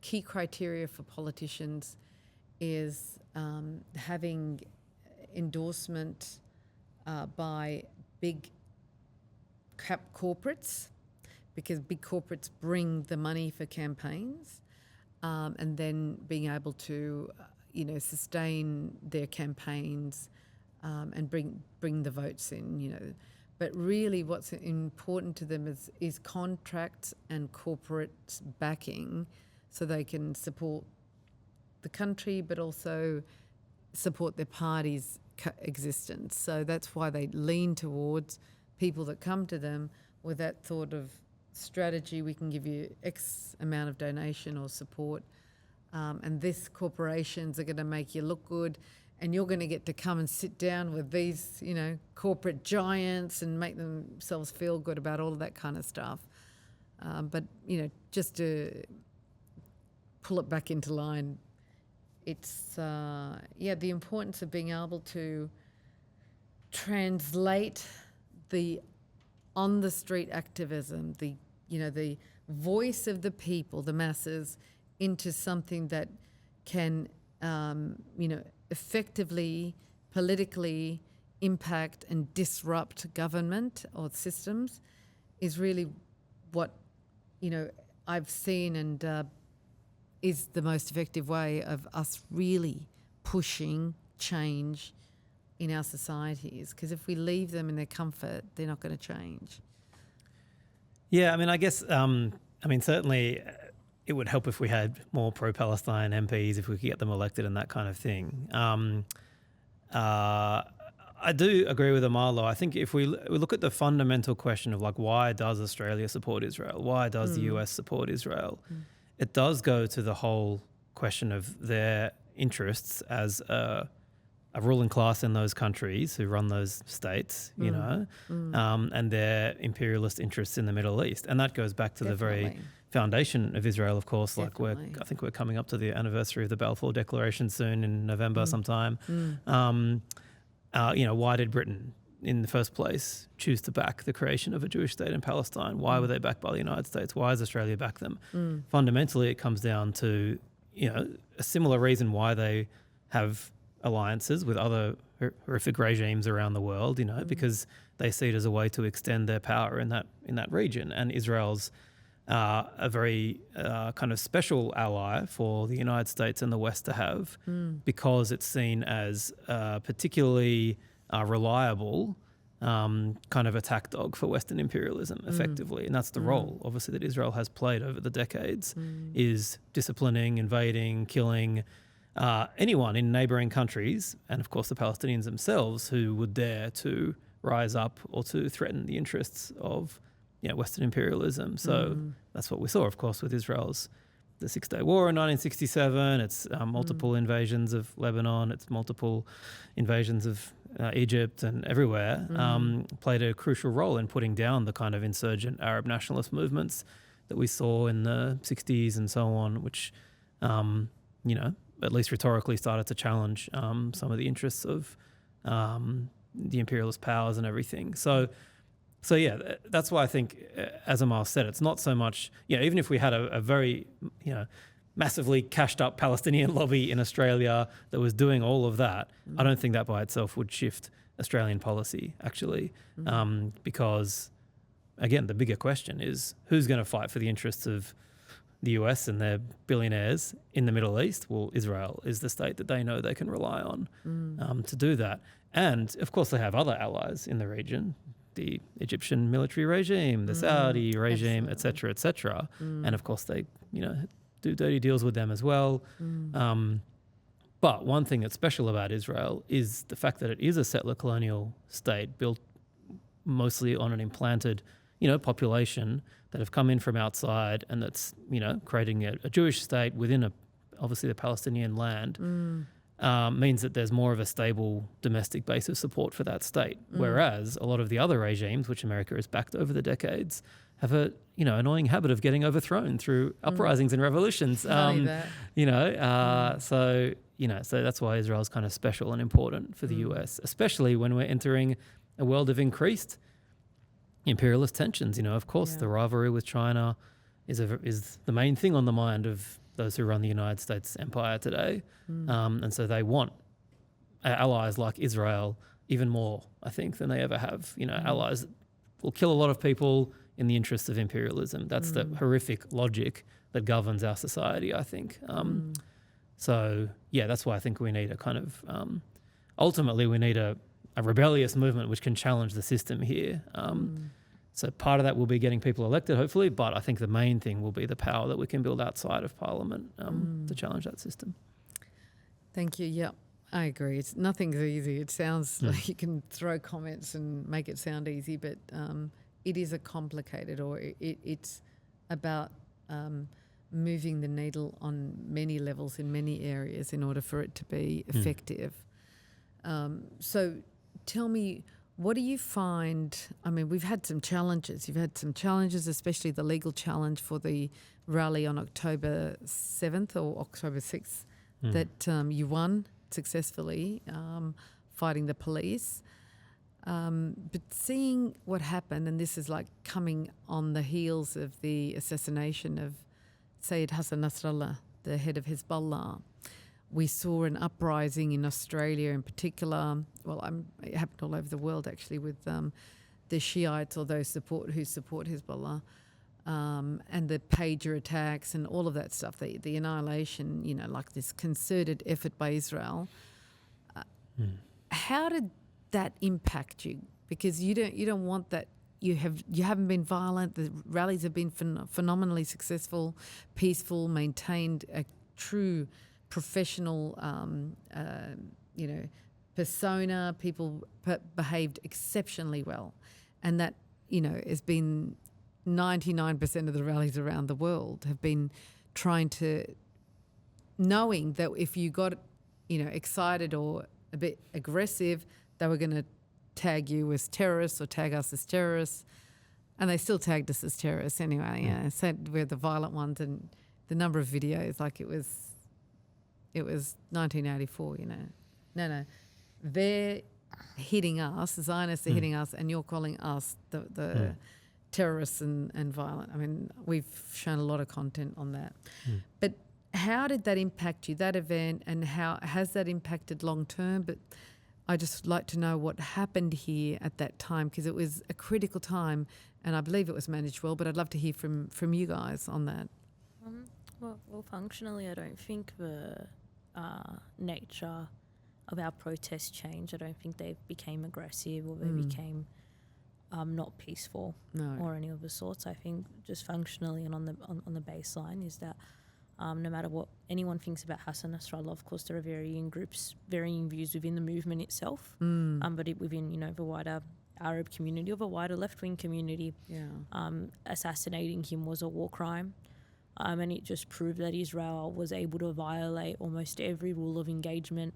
key criteria for politicians is having endorsement by big cap corporates, because big corporates bring the money for campaigns, and then being able to, sustain their campaigns and bring the votes in, But really what's important to them is contracts and corporate backing, so they can support the country but also support their party's existence. So that's why they lean towards people that come to them with that sort of strategy. We can give you X amount of donation or support, and this corporations are going to make you look good, and you're going to get to come and sit down with these, corporate giants and make themselves feel good about all of that kind of stuff. But, just to pull it back into line, it's, the importance of being able to translate the on-the-street activism, the voice of the people, the masses, into something that can, effectively, politically impact and disrupt government or systems is really what, I've seen and is the most effective way of us really pushing change in our societies. Because if we leave them in their comfort, they're not going to change. Yeah, I mean, I guess, certainly it would help if we had more pro-Palestine MPs, if we could get them elected and that kind of thing. I do agree with Amal, though. I think if we look at the fundamental question of, why does Australia support Israel? Why does the US support Israel? It does go to the whole question of their interests as a ruling class in those countries who run those states, and their imperialist interests in the Middle East. And that goes back to the very foundation of Israel, of course. I think we're coming up to the anniversary of the Balfour Declaration soon in November sometime. Why did Britain, in the first place, choose to back the creation of a Jewish state in Palestine? Why were they backed by the United States? Why has Australia backed them? Fundamentally, it comes down to, a similar reason why they have alliances with other horrific regimes around the world, because they see it as a way to extend their power in that region. And Israel's a very kind of special ally for the United States and the West to have, because it's seen as particularly reliable kind of attack dog for Western imperialism, effectively. And that's the role, obviously, that Israel has played over the decades, is disciplining, invading, killing anyone in neighbouring countries, and of course the Palestinians themselves, who would dare to rise up or to threaten the interests of Western imperialism. So that's what we saw, of course, with the Six-Day War in 1967. It's multiple invasions of Lebanon. It's multiple invasions of Egypt and everywhere. Played a crucial role in putting down the kind of insurgent Arab nationalist movements that we saw in the 60s and so on, which, at least rhetorically started to challenge some of the interests of the imperialist powers and everything. So yeah, that's why I think, as Amal said, it's not so much, even if we had a very, massively cashed up Palestinian lobby in Australia that was doing all of that, I don't think that by itself would shift Australian policy, actually, because, again, the bigger question is who's going to fight for the interests of the US and their billionaires in the Middle East? Well, Israel is the state that they know they can rely on to do that. And, of course, they have other allies in the region, the Egyptian military regime, the Saudi regime, et cetera, and of course they, do dirty deals with them as well. But one thing that's special about Israel is the fact that it is a settler colonial state built mostly on an implanted, population that have come in from outside, and that's, creating a Jewish state within obviously the Palestinian land. Means that there's more of a stable domestic base of support for that state. Whereas a lot of the other regimes, which America has backed over the decades, have a annoying habit of getting overthrown through uprisings and revolutions. So that's why Israel is kind of special and important for the US, especially when we're entering a world of increased imperialist tensions. Of course, the rivalry with China is the main thing on the mind of those who run the United States empire today. And so they want allies like Israel even more, I think, than they ever have. Allies that will kill a lot of people in the interests of imperialism. That's the horrific logic that governs our society, I think. So, yeah, that's why I think we need a kind of... ultimately, we need a rebellious movement which can challenge the system here. So part of that will be getting people elected, hopefully, but I think the main thing will be the power that we can build outside of Parliament to challenge that system. Thank you. Yeah, I agree. Nothing's easy. It sounds like you can throw comments and make it sound easy, but it is a complicated, or it's about moving the needle on many levels in many areas in order for it to be effective. So tell me, what do you find? I mean, we've had some challenges. You've had some challenges, especially the legal challenge for the rally on October 7th or October 6th that you won successfully, fighting the police. But seeing what happened, and this is like coming on the heels of the assassination of Sayyid Hassan Nasrallah, the head of Hezbollah, we saw an uprising in Australia in particular. Well, it happened all over the world actually with the Shiites or those who support Hezbollah, and the pager attacks and all of that stuff, the annihilation, like this concerted effort by Israel. How did that impact you? Because you don't want that. You haven't been violent. The rallies have been phenomenally successful, peaceful, maintained a true professional, persona. People behaved exceptionally well, and that has been 99% of the rallies around the world have been trying to, knowing that if you got excited or a bit aggressive, they were going to tag you as terrorists or tag us as terrorists, and they still tagged us as terrorists anyway. Said we're the violent ones, and the number of videos, like it was 1984. No, they're hitting us. The Zionists are hitting us, and you're calling us the terrorists and violent. I mean, we've shown a lot of content on that, but how did that impact you, that event, and how has that impacted long term? But I just like to know what happened here at that time, because it was a critical time, and I believe it was managed well. But I'd love to hear from you guys on that. Well, functionally, I don't think the nature of our protests changed. I don't think they became aggressive or they became not peaceful or any of the sorts. I think just functionally and on the baseline is that no matter what anyone thinks about Hassan Nasrallah, of course there are varying groups, varying views within the movement itself, but within the wider Arab community or the wider left-wing community, assassinating him was a war crime, and it just proved that Israel was able to violate almost every rule of engagement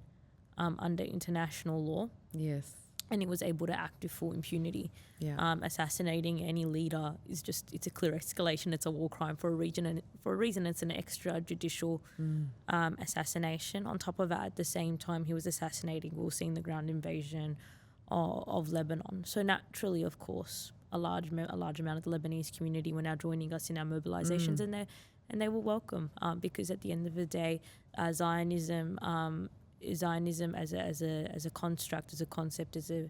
under international law. Yes. And it was able to act with full impunity. Assassinating any leader it's a clear escalation. It's a war crime for a reason, it's an extrajudicial assassination. On top of that, at the same time he was assassinating, we were seeing the ground invasion of Lebanon. So naturally, of course, a large amount of the Lebanese community were now joining us in our mobilizations, and they were welcome, because at the end of the day, Zionism as a construct, as a concept, as a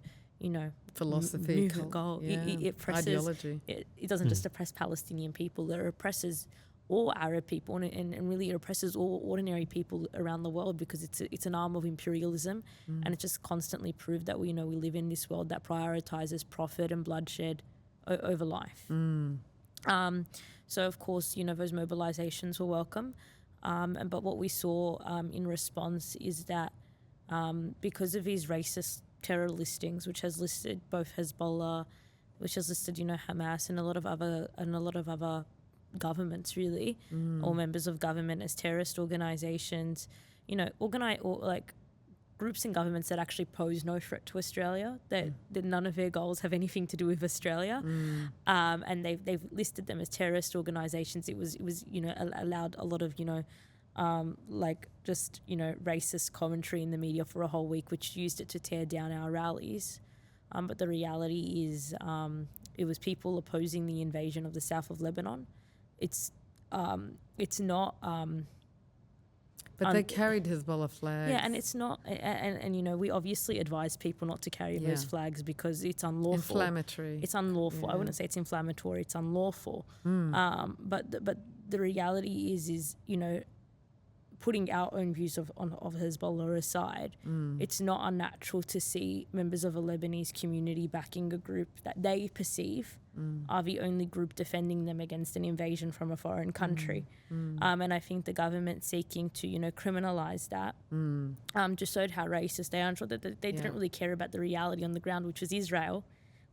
philosophy, movement goal. It oppresses, ideology. It doesn't just oppress Palestinian people. It oppresses all Arab people, and really it oppresses all ordinary people around the world, because it's an arm of imperialism, and it just constantly proved that we live in this world that prioritizes profit and bloodshed over life. So of course those mobilizations were welcome. But what we saw in response is that because of these racist terror listings, which has listed both Hezbollah, which has listed Hamas and a lot of other governments really, or members of government as terrorist organizations, groups and governments that actually pose no threat to Australia, that none of their goals have anything to do with Australia, and they've listed them as terrorist organizations. It was allowed a lot of racist commentary in the media for a whole week, which used it to tear down our rallies. But the reality is, it was people opposing the invasion of the south of Lebanon. It's not. But they carried Hezbollah flags. Yeah, and it's not, and we obviously advise people not to carry those flags because it's unlawful. Inflammatory. It's unlawful. I wouldn't say it's inflammatory. It's unlawful. But the reality is putting our own views of Hezbollah aside, it's not unnatural to see members of a Lebanese community backing a group that they perceive are the only group defending them against an invasion from a foreign country. And I think the government seeking to, criminalise that just showed how racist they are, and that they didn't really care about the reality on the ground, which was Israel,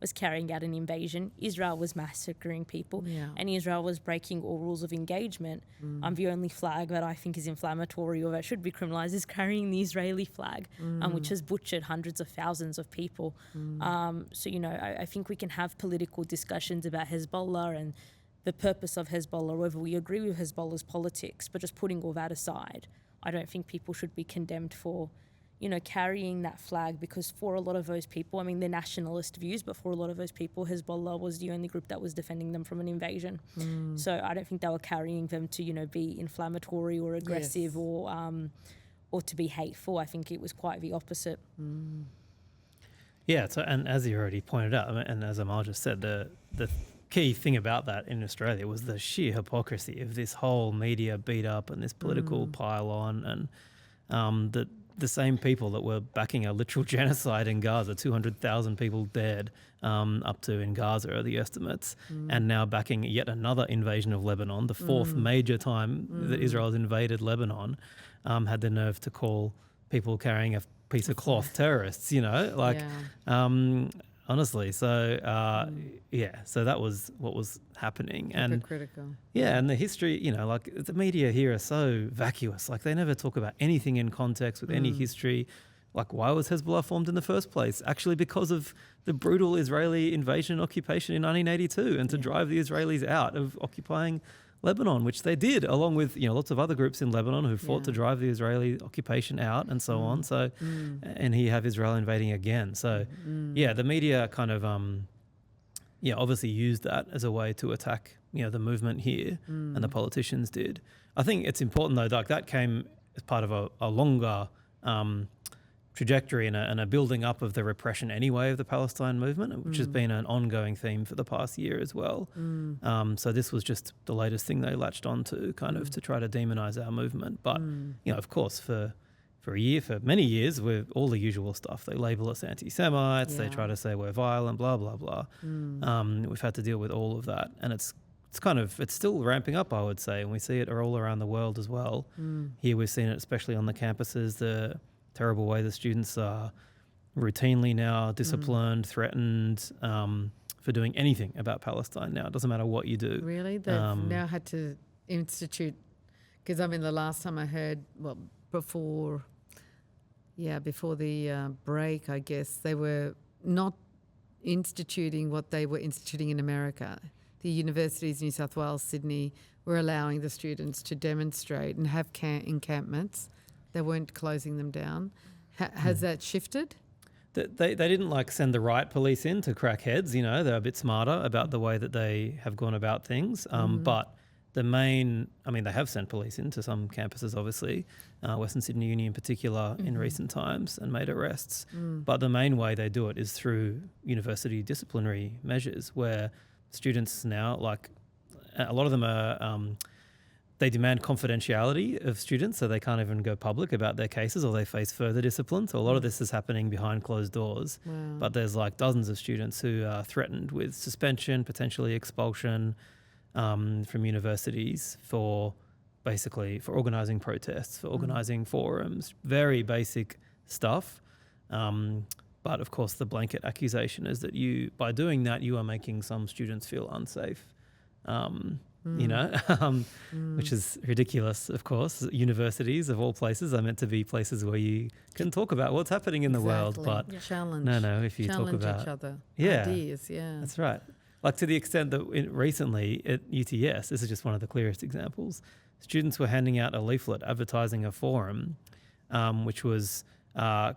was carrying out an invasion. Israel was massacring people, and Israel was breaking all rules of engagement. The only flag that I think is inflammatory or that should be criminalised is carrying the Israeli flag, which has butchered hundreds of thousands of people. So, you know, I think we can have political discussions about Hezbollah and the purpose of Hezbollah, whether we agree with Hezbollah's politics, but just putting all that aside, I don't think people should be condemned for, you know, carrying that flag, because for a lot of those people, I mean, they're nationalist views, but for a lot of those people, Hezbollah was the only group that was defending them from an invasion. So I don't think they were carrying them to, you know, be inflammatory or aggressive or to be hateful. I think it was quite the opposite. Yeah, so, and as you already pointed out, and as Amal just said, the key thing about that in Australia was the sheer hypocrisy of this whole media beat up and this political pile-on, and the same people that were backing a literal genocide in Gaza, 200,000 people dead up to in Gaza are the estimates, and now backing yet another invasion of Lebanon, the fourth major time that Israel has invaded Lebanon, had the nerve to call people carrying a piece of cloth terrorists, you know, like, honestly. So, so that was what was happening. And critical. Yeah, and the history, you know, like the media here are so vacuous. Like they never talk about anything in context with any history. Like, why was Hezbollah formed in the first place? Actually, because of the brutal Israeli invasion and occupation in 1982, and to drive the Israelis out of occupying Lebanon, which they did, along with, you know, lots of other groups in Lebanon who fought to drive the Israeli occupation out and so on. So, and here you have Israel invading again. So, yeah, the media kind of, obviously used that as a way to attack, you know, the movement here, and the politicians did. I think it's important though, like that came as part of a longer trajectory and a building up of the repression anyway of the Palestine movement, which has been an ongoing theme for the past year as well. So this was just the latest thing they latched onto, kind of to try to demonize our movement. But you know, of course, for many years, with all the usual stuff, they label us anti-Semites. They try to say we're violent, blah blah blah. We've had to deal with all of that, and it's still ramping up, I would say, and we see it all around the world as well. Here we've seen it especially on the campuses, the terrible way the students are routinely now disciplined, threatened for doing anything about Palestine now. It doesn't matter what you do. Really? They've now had to institute, because I mean the last time I heard, before the break, I guess, they were not instituting what they were instituting in America. The universities, New South Wales, Sydney, were allowing the students to demonstrate and have encampments. They weren't closing them down. Has that shifted? They didn't like send the riot police in to crack heads, you know, they're a bit smarter about the way that they have gone about things. But they have sent police into some campuses, obviously, Western Sydney Uni in particular, in recent times, and made arrests. But the main way they do it is through university disciplinary measures, where students now, like a lot of them are... they demand confidentiality of students, so they can't even go public about their cases, or they face further discipline. So a lot of this is happening behind closed doors. Wow. But there's like dozens of students who are threatened with suspension, potentially expulsion from universities for organising protests, for organising forums, very basic stuff. But of course, the blanket accusation is that by doing that, you are making some students feel unsafe. You know, which is ridiculous, of course. Universities, of all places, are meant to be places where you can talk about what's happening in the world. But challenge. No, if you talk about each other, ideas, yeah. That's right. Like to the extent that recently at UTS, this is just one of the clearest examples, students were handing out a leaflet advertising a forum, which was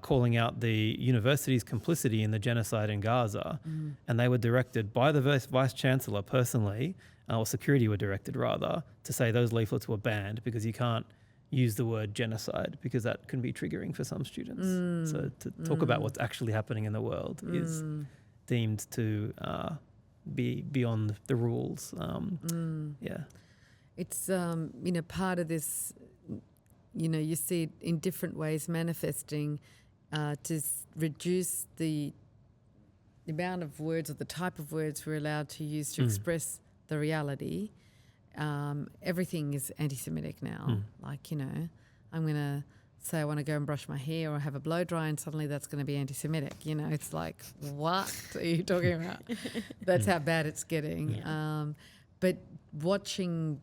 calling out the university's complicity in the genocide in Gaza. And they were directed by the Vice-Chancellor personally, or security were directed rather, to say those leaflets were banned because you can't use the word genocide because that can be triggering for some students. So to talk about what's actually happening in the world is deemed to be beyond the rules. It's, part of this, you see it in different ways manifesting to reduce the amount of words or the type of words we're allowed to use to express the reality. Everything is anti-Semitic now. I'm going to say I want to go and brush my hair or have a blow dry, and suddenly that's going to be anti-Semitic. It's like, what are you talking about? That's how bad it's getting. Yeah. But watching,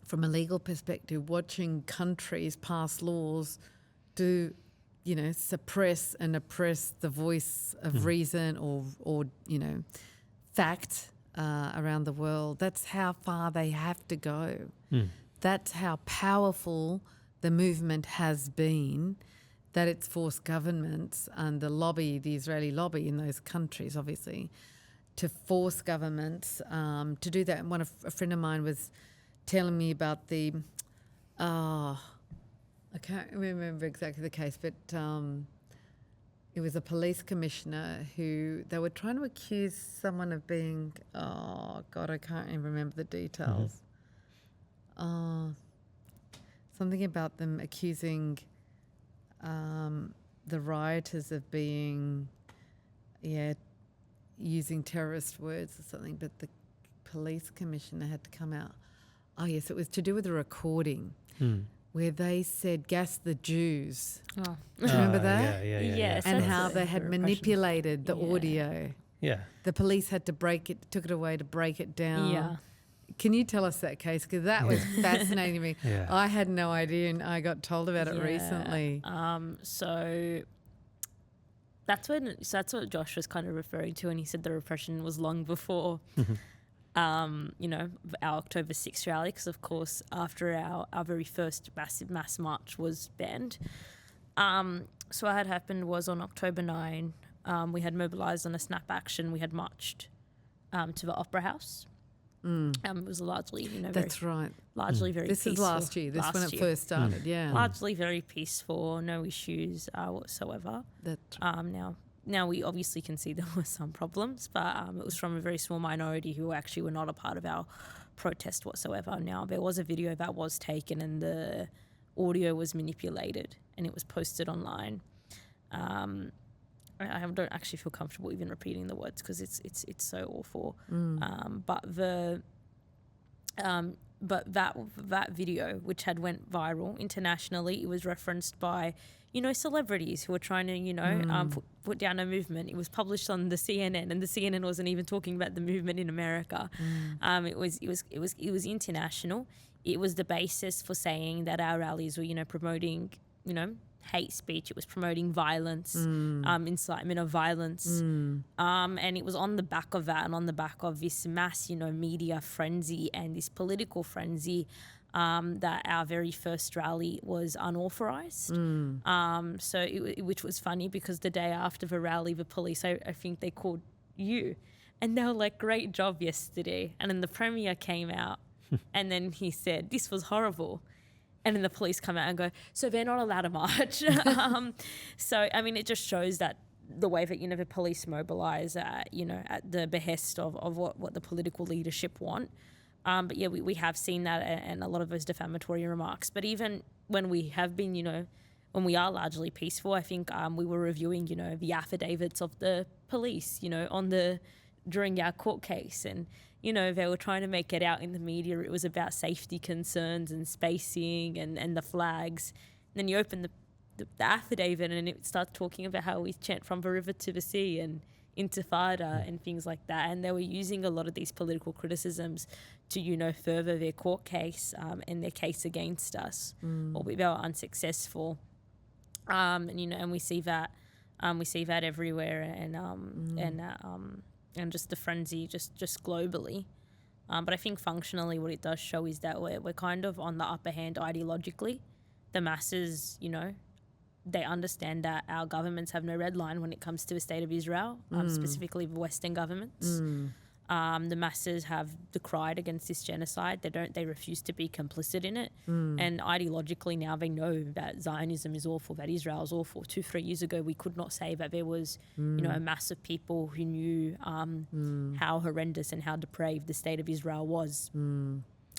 from a legal perspective, watching countries pass laws to, suppress and oppress the voice of reason or fact around the world, that's how far they have to go. That's how powerful the movement has been, that it's forced governments and the Israeli lobby in those countries, obviously, to force governments to do that. And a friend of mine was telling me about I can't remember exactly the case, but it was a police commissioner who they were trying to accuse someone of being, I can't even remember the details. Something about them accusing the rioters of being, using terrorist words or something, but the police commissioner had to come out. Oh, yes, it was to do with a recording where they said, "Gas the Jews." Oh. Do you remember that? Yeah. Yes, And that's how it. they had Repression. manipulated the audio. Yeah. The police had to took it away to break it down. Yeah. Can you tell us that case? Because that was fascinating to me. Yeah. I had no idea, and I got told about it recently. So that's what Josh was kind of referring to, and he said the repression was long before, our October 6th rally, because of course after our very first massive mass march was banned. So what had happened was on October 9, we had mobilised on a snap action. We had marched to the Opera House. It was largely, That's right. largely very This peaceful. is last year. This when it year. first started. Yeah. Largely very peaceful, no issues whatsoever. Now we obviously can see there were some problems, but it was from a very small minority who actually were not a part of our protest whatsoever. Now, there was a video that was taken and the audio was manipulated and it was posted online. I don't actually feel comfortable even repeating the words because it's so awful. But that video, which had went viral internationally, it was referenced by celebrities who were trying to put down a movement. It was published on the CNN, and the CNN wasn't even talking about the movement in America. It was international. It was the basis for saying that our rallies were promoting hate speech. It was promoting violence, incitement of violence, and it was on the back of that and on the back of this mass media frenzy and this political frenzy that our very first rally was unauthorized. Which was funny because the day after the rally, the police, I think they called you, and they were like, "Great job yesterday." And then the Premier came out and then he said, "This was horrible." And then the police come out and go, "So they're not allowed to march." It just shows that the way that, the police mobilise, at the behest of what the political leadership want. We have seen that and a lot of those defamatory remarks. But even when we have been, when we are largely peaceful, I think we were reviewing, the affidavits of the police, during our court case, and they were trying to make it out in the media. It was about safety concerns and spacing and the flags. And then you open the affidavit and it starts talking about how we chant from the river to the sea and intifada and things like that. And they were using a lot of these political criticisms to, further their court case and their case against us. Or they were unsuccessful. And we see that everywhere and just the frenzy just globally. But I think functionally what it does show is that we're kind of on the upper hand ideologically. The masses, they understand that our governments have no red line when it comes to the state of Israel, specifically the Western governments. The masses have decried against this genocide. They refuse to be complicit in it. And ideologically now they know that Zionism is awful, that Israel is awful. 2-3 years ago we could not say that there was a mass of people who knew how horrendous and how depraved the state of Israel was.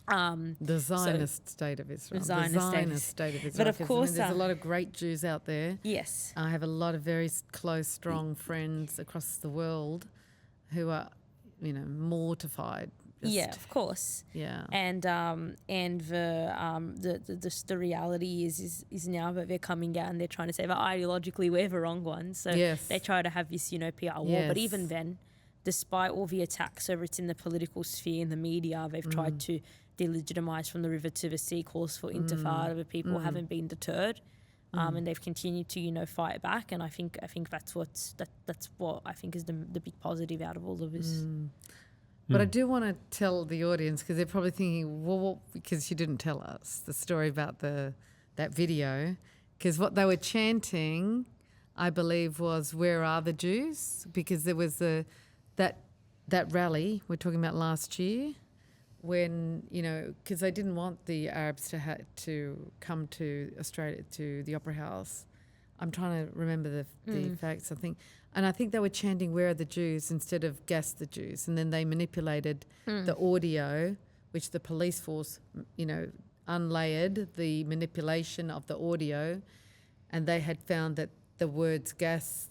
The Zionist state of Israel. The Zionist state of Israel. But of course, there's a lot of great Jews out there. Yes. I have a lot of very close, strong friends across the world who are, mortified Yeah, of course. Yeah. And the reality is now that they're coming out and they're trying to say that ideologically we're the wrong ones. So Yes. they try to have this, PR war. But Yes. even then, despite all the attacks, whether it's in the political sphere, in the media, they've tried to delegitimise from the river to the sea, calls for intifada, the people haven't been deterred. And they've continued to, fight back. And I think that's what I think is the big positive out of all of this. But I do want to tell the audience, because they're probably thinking, well, because you didn't tell us the story about that video, because what they were chanting, I believe, was "Where are the Jews?" Because there was that rally we're talking about last year, when because they didn't want the Arabs to come to Australia to the Opera House. I'm trying to remember the facts, I think. And I think they were chanting, "Where are the Jews?" instead of "Gas the Jews." And then they manipulated the audio, which the police force, unlayered the manipulation of the audio. And they had found that the words gas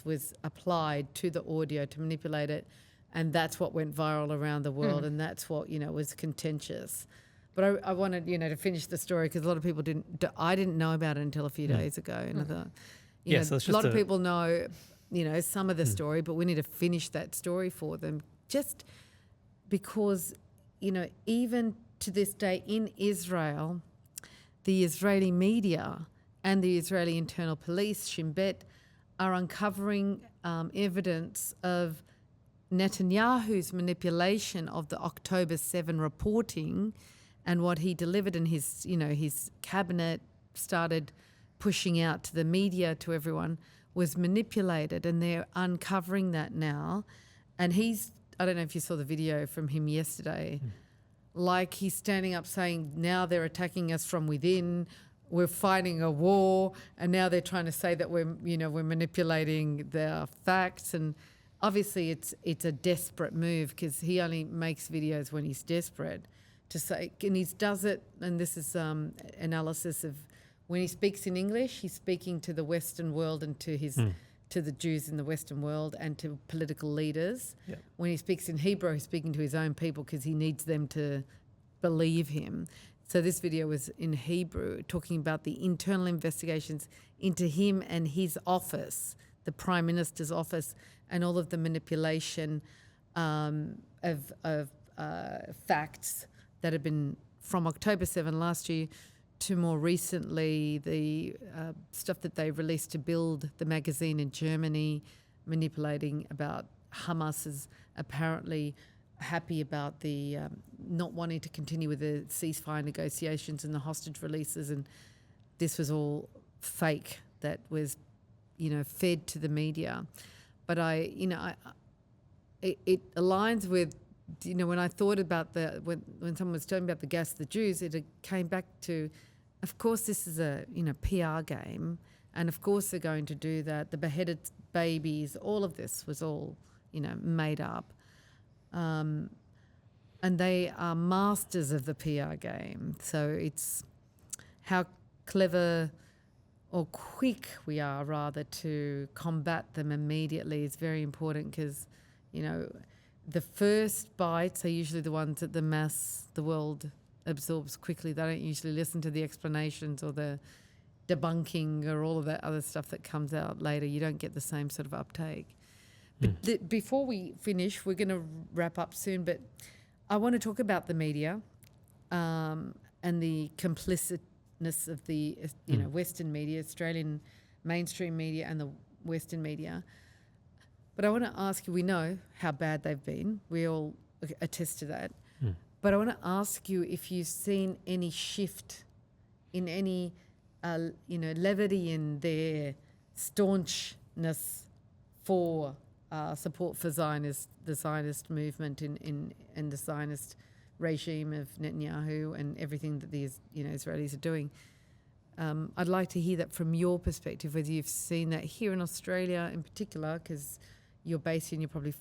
was applied to the audio to manipulate it. And that's what went viral around the world. And that's what, was contentious. But I wanted, to finish the story because a lot of people I didn't know about it until a few days ago. And I thought, So it's a lot just of people know, some of the story, but we need to finish that story for them. Just because, even to this day in Israel, the Israeli media and the Israeli internal police, Shin Bet, are uncovering evidence of Netanyahu's manipulation of the October 7 reporting, and what he delivered in his cabinet started pushing out to the media, to everyone, was manipulated, and they're uncovering that now. And I don't know if you saw the video from him yesterday, like he's standing up saying, now they're attacking us from within, we're fighting a war, and now they're trying to say that we're manipulating their facts. And obviously it's a desperate move, because he only makes videos when he's desperate to say, and he does it, and this is analysis of when he speaks in English, he's speaking to the Western world and to the Jews in the Western world and to political leaders. Yep. When he speaks in Hebrew, he's speaking to his own people because he needs them to believe him. So this video was in Hebrew, talking about the internal investigations into him and his office, the Prime Minister's office, and all of the manipulation of facts that have been from October 7 last year to more recently the stuff that they released to build the magazine in Germany, manipulating about Hamas is apparently happy about the not wanting to continue with the ceasefire negotiations and the hostage releases, and this was all fake that was, fed to the media. But it aligns with, when I thought about when someone was telling me about the gas, the Jews, it came back to, of course, this is a PR game, and of course they're going to do that. The beheaded babies, all of this was all made up, and they are masters of the PR game. So it's how clever or quick we are, rather, to combat them immediately is very important, because the first bites are usually the ones that the world absorbs quickly. They don't usually listen to the explanations or the debunking or all of that other stuff that comes out later. You don't get the same sort of uptake. But before we finish, we're going to wrap up soon, but I want to talk about the media and the complicitness of the Western media, Australian mainstream media and the Western media. But I want to ask you, we know how bad they've been. We all attest to that. But I want to ask you if you've seen any shift in any, levity in their staunchness for support for the Zionist movement and the Zionist regime of Netanyahu and everything that the Israelis are doing. I'd like to hear that from your perspective, whether you've seen that here in Australia in particular, because you're based here and you're probably,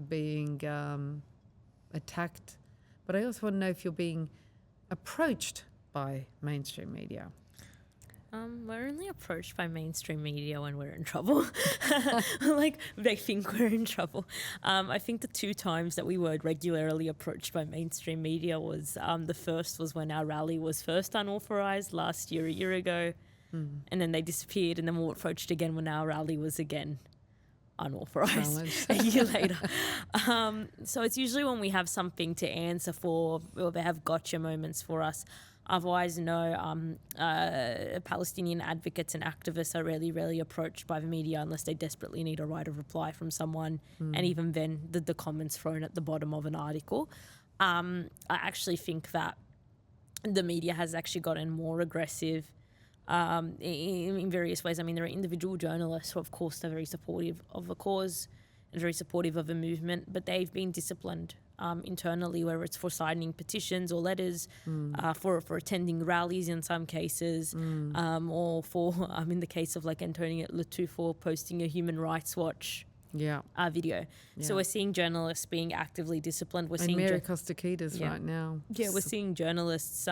being attacked. But I also want to know if you're being approached by mainstream media. We're only approached by mainstream media when we're in trouble. Like, they think we're in trouble. I think the 2 times that we were regularly approached by mainstream media was, the first was when our rally was first unauthorized last year, a year ago, and then they disappeared, and then we were approached again when our rally was again unauthorized a year later. So it's usually when we have something to answer for, or they have gotcha moments for us. Otherwise, no, Palestinian advocates and activists are rarely approached by the media unless they desperately need a right of reply from someone. And even then, the comments thrown at the bottom of an article. I actually think that the media has actually gotten more aggressive in various ways. I mean, there are individual journalists who, of course, are very supportive of the cause and very supportive of the movement, but they've been disciplined internally, whether it's for signing petitions or letters, for attending rallies in some cases, or for, in the case of like Antonia Latou, for posting a Human Rights Watch video. So we're seeing journalists being actively disciplined. We're seeing Mary Costa-Keys right now. Yeah, we're seeing journalists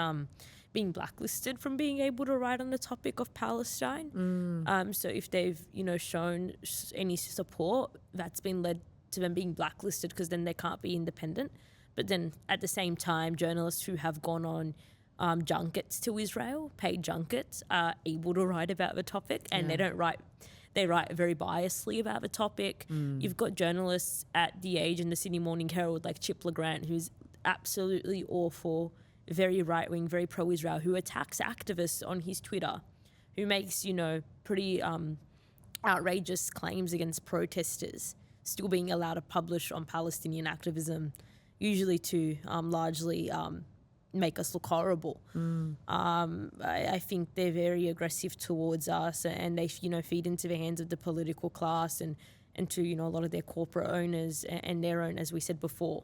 being blacklisted from being able to write on the topic of Palestine. So if they've, shown any support, that's been led to them being blacklisted, because then they can't be independent. But then at the same time, journalists who have gone on junkets to Israel, paid junkets, are able to write about the topic, and they write very biasly about the topic. You've got journalists at The Age and the Sydney Morning Herald like Chip LeGrand, who's absolutely awful, very right-wing, very pro-Israel, who attacks activists on his Twitter, who makes, pretty outrageous claims against protesters, still being allowed to publish on Palestinian activism, usually to largely make us look horrible. I think they're very aggressive towards us, and they, feed into the hands of the political class and to, a lot of their corporate owners and their own, as we said before,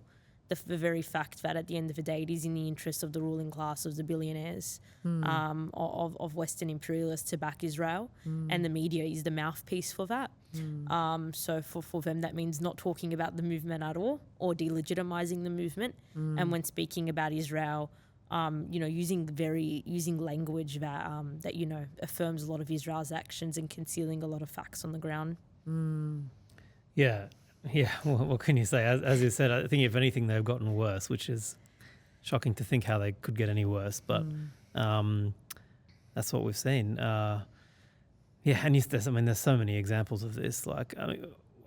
the very fact that at the end of the day, it is in the interest of the ruling class, of the billionaires, of Western imperialists to back Israel, and the media is the mouthpiece for that. So for them, that means not talking about the movement at all, or delegitimizing the movement. And when speaking about Israel, using language that affirms a lot of Israel's actions and concealing a lot of facts on the ground. Yeah, what can you say? As you said, I think if anything, they've gotten worse, which is shocking to think how they could get any worse. But that's what we've seen. And there's so many examples of this. Like,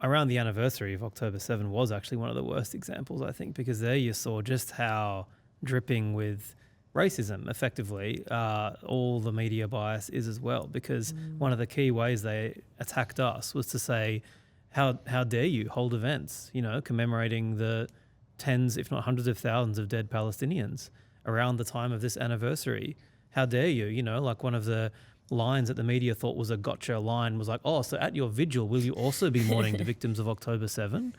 around the anniversary of October 7 was actually one of the worst examples, I think, because there you saw just how dripping with racism, effectively, all the media bias is as well. Because one of the key ways they attacked us was to say, how dare you hold events, commemorating the tens, if not hundreds of thousands of dead Palestinians around the time of this anniversary? How dare you? Like, one of the lines that the media thought was a gotcha line was like, oh, so at your vigil, will you also be mourning the victims of October 7?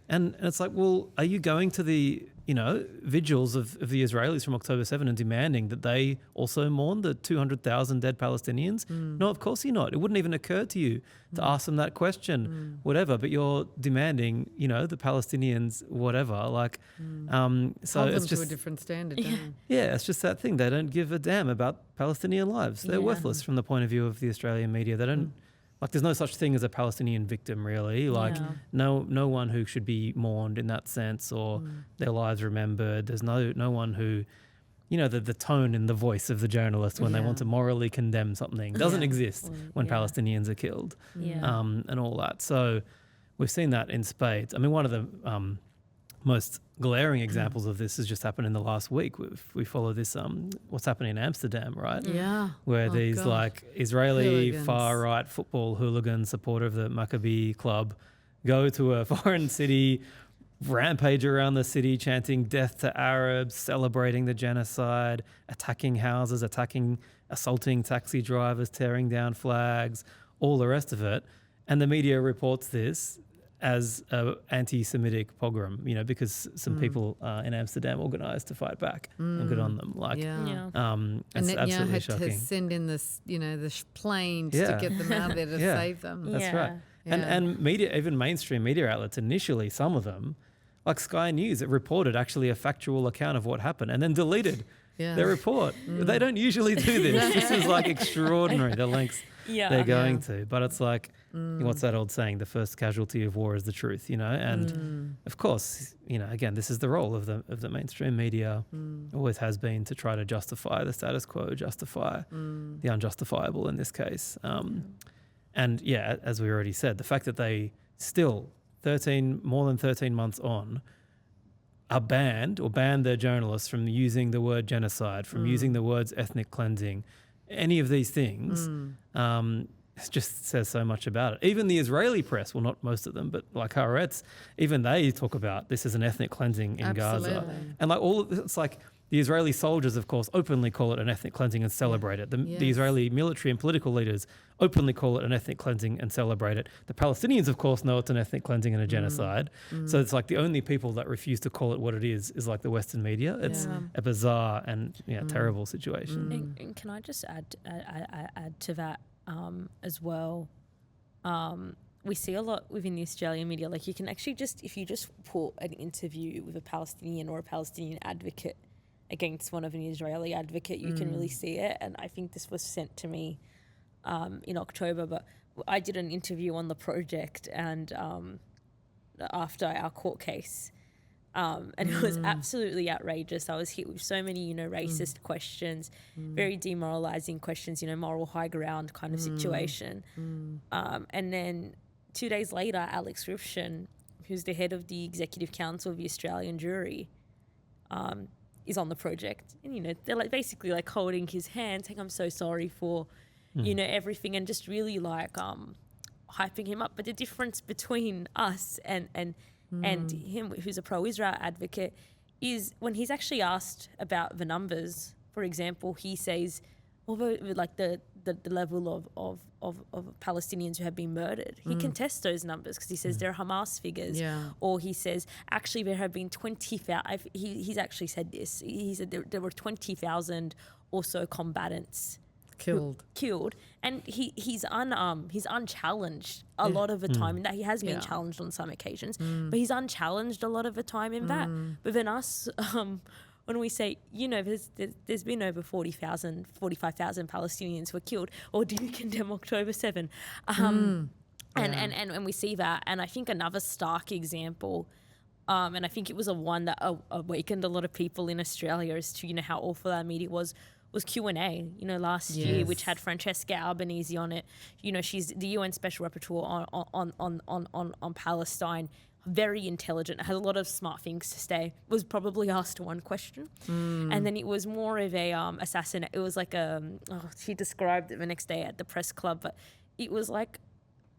And it's like, well, are you going to the, vigils of the Israelis from October 7 and demanding that they also mourn the 200,000 dead Palestinians? No, of course you're not. It wouldn't even occur to you to ask them that question, whatever. But you're demanding, the Palestinians, whatever. Like, so hold it's them just to a different standard. Don't they? Yeah, it's just that thing. They don't give a damn about Palestinian lives. They're worthless from the point of view of the Australian media. They don't. Like, there's no such thing as a Palestinian victim, really. Like, no one who should be mourned in that sense, or their lives remembered. There's no one who, the tone in the voice of the journalist when they want to morally condemn something doesn't exist when Palestinians are killed, and all that. So we've seen that in spades. I mean, one of the most glaring examples of this has just happened in the last week. We follow this, what's happening in Amsterdam, right? Yeah. Where these like Israeli far-right football hooligan supporter of the Maccabi club go to a foreign city, rampage around the city, chanting death to Arabs, celebrating the genocide, attacking houses, assaulting taxi drivers, tearing down flags, all the rest of it. And the media reports this as an anti-Semitic pogrom, because some people in Amsterdam organised to fight back, and good on them. Like, and it's Netanyahu absolutely had shocking. to send in the planes to get them out there to save them. That's right. And media, even mainstream media outlets, initially, some of them, like Sky News, it reported actually a factual account of what happened and then deleted their report. They don't usually do this. This is like extraordinary, the lengths they're going to. But it's like, what's that old saying? The first casualty of war is the truth, And of course, again, this is the role of the mainstream media, always has been, to try to justify the status quo, justify the unjustifiable in this case. And yeah, as we already said, the fact that they still, more than 13 months on, are banned their journalists from using the word genocide, from using the words ethnic cleansing, any of these things, it just says so much about it. Even the Israeli press, well, not most of them, but like Haaretz, even they talk about this as an ethnic cleansing in Gaza. And like it's like the Israeli soldiers, of course, openly call it an ethnic cleansing and celebrate it. The Israeli military and political leaders openly call it an ethnic cleansing and celebrate it. The Palestinians, of course, know it's an ethnic cleansing and a genocide. So it's like the only people that refuse to call it what it is like the Western media. It's a bizarre and terrible situation. And can I just add to that as well? We see a lot within the Australian media. Like, you can actually if you just put an interview with a Palestinian or a Palestinian advocate against one of an Israeli advocate, you can really see it. And I think this was sent to me in October, but I did an interview on the project and after our court case, and it was absolutely outrageous. I was hit with so many, racist questions, very demoralizing questions, moral high ground kind of situation. And then 2 days later, Alex Rifshin, who's the head of the Executive Council of the Australian Jury, is on the project, and they're like basically like holding his hand, saying, "I'm so sorry for, everything," and just really like hyping him up. But the difference between us and him, who's a pro-Israel advocate, is when he's actually asked about the numbers. For example, he says, although like the level of Palestinians who have been murdered, he contests those numbers because he says they're Hamas figures, or he says actually there have been 20,000. He's actually said this. He said there were 20,000 or so combatants killed, and he's unchallenged a lot of the time, and that he has been challenged on some occasions, but he's unchallenged a lot of the time in that. But then us, when we say, there's been over 45,000 Palestinians who were killed, or do you condemn October 7? And we see that, and I think another stark example, and I think it was one that awakened a lot of people in Australia as to how awful our media was Q&A, last year, which had Francesca Albanese on it. She's the UN Special Rapporteur on Palestine. Very intelligent, has a lot of smart things to say. Was probably asked one question, and then it was more of a assassin. It was like she described it the next day at the press club, but it was like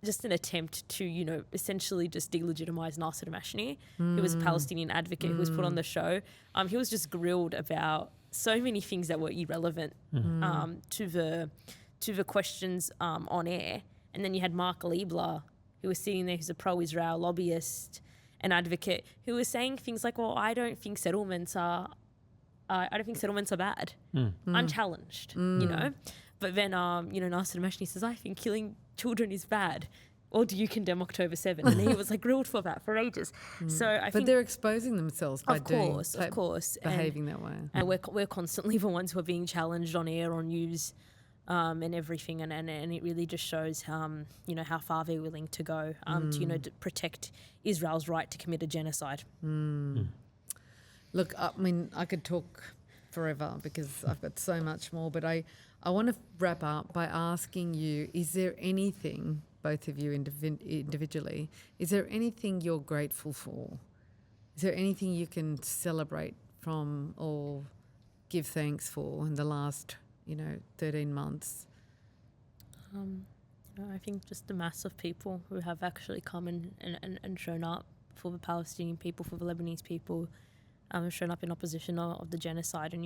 just an attempt to essentially just delegitimize Nasser Mashni, who was a Palestinian advocate who was put on the show. He was just grilled about so many things that were irrelevant to the questions on air, and then you had Mark Liebler, who was sitting there, who's a pro-Israel lobbyist and advocate, who was saying things like, "Well, I don't think settlements are bad, unchallenged, But then, Nasser Mashni says, "I think killing children is bad." Or do you condemn October 7? And he was like grilled for that for ages. So I think, but they're exposing themselves by of course, behaving that way. And we're constantly the ones who are being challenged on air, on news. And everything, and it really just shows how far they're willing to go to protect Israel's right to commit a genocide. Look, I mean, I could talk forever because I've got so much more, but I want to wrap up by asking you: is there anything, both of you individually, is there anything you're grateful for? Is there anything you can celebrate from or give thanks for in the last 13 months? I think just the mass of people who have actually come and shown up for the Palestinian people, for the Lebanese people, have shown up in opposition of the genocide. And,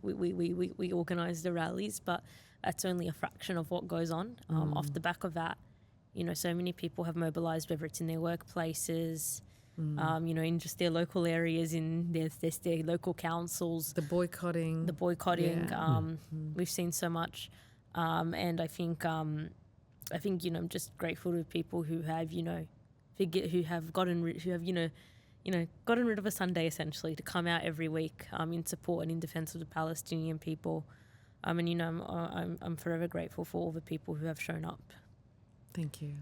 we organise the rallies, but that's only a fraction of what goes on. Off the back of that, so many people have mobilised, whether it's in their workplaces, in just their local areas, in their local councils. The boycotting. Yeah. We've seen so much. And I think, I'm just grateful to people who have, who have gotten rid of a Sunday essentially to come out every week in support and in defence of the Palestinian people. And I'm forever grateful for all the people who have shown up. Thank you.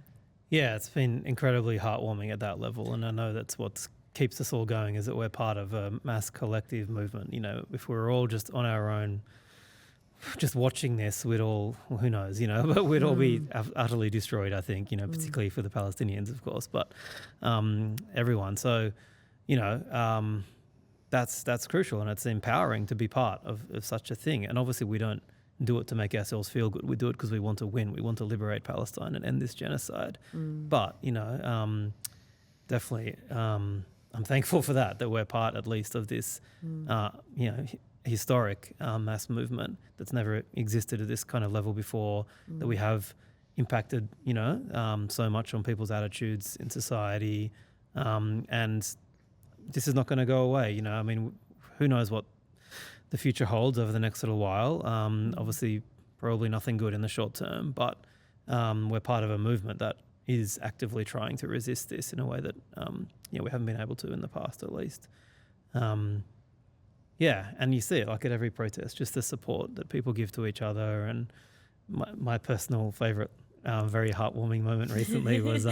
Yeah, it's been incredibly heartwarming at that level, and I know that's what keeps us all going, is that we're part of a mass collective movement. If we were all just on our own, just watching this, we'd all, well, who knows, but we'd all be utterly destroyed, I think, particularly for the Palestinians, of course, but everyone. So, that's crucial, and it's empowering to be part of such a thing. And obviously we don't do it to make ourselves feel good. We do it because we want to win. We want to liberate Palestine and end this genocide. But, definitely I'm thankful for that we're part at least of this, historic mass movement that's never existed at this kind of level before, that we have impacted, so much on people's attitudes in society. And this is not going to go away. Who knows what the future holds over the next little while. Obviously, probably nothing good in the short term, but we're part of a movement that is actively trying to resist this in a way that we haven't been able to in the past, at least. And you see it like at every protest, just the support that people give to each other. And my personal favourite, very heartwarming moment recently was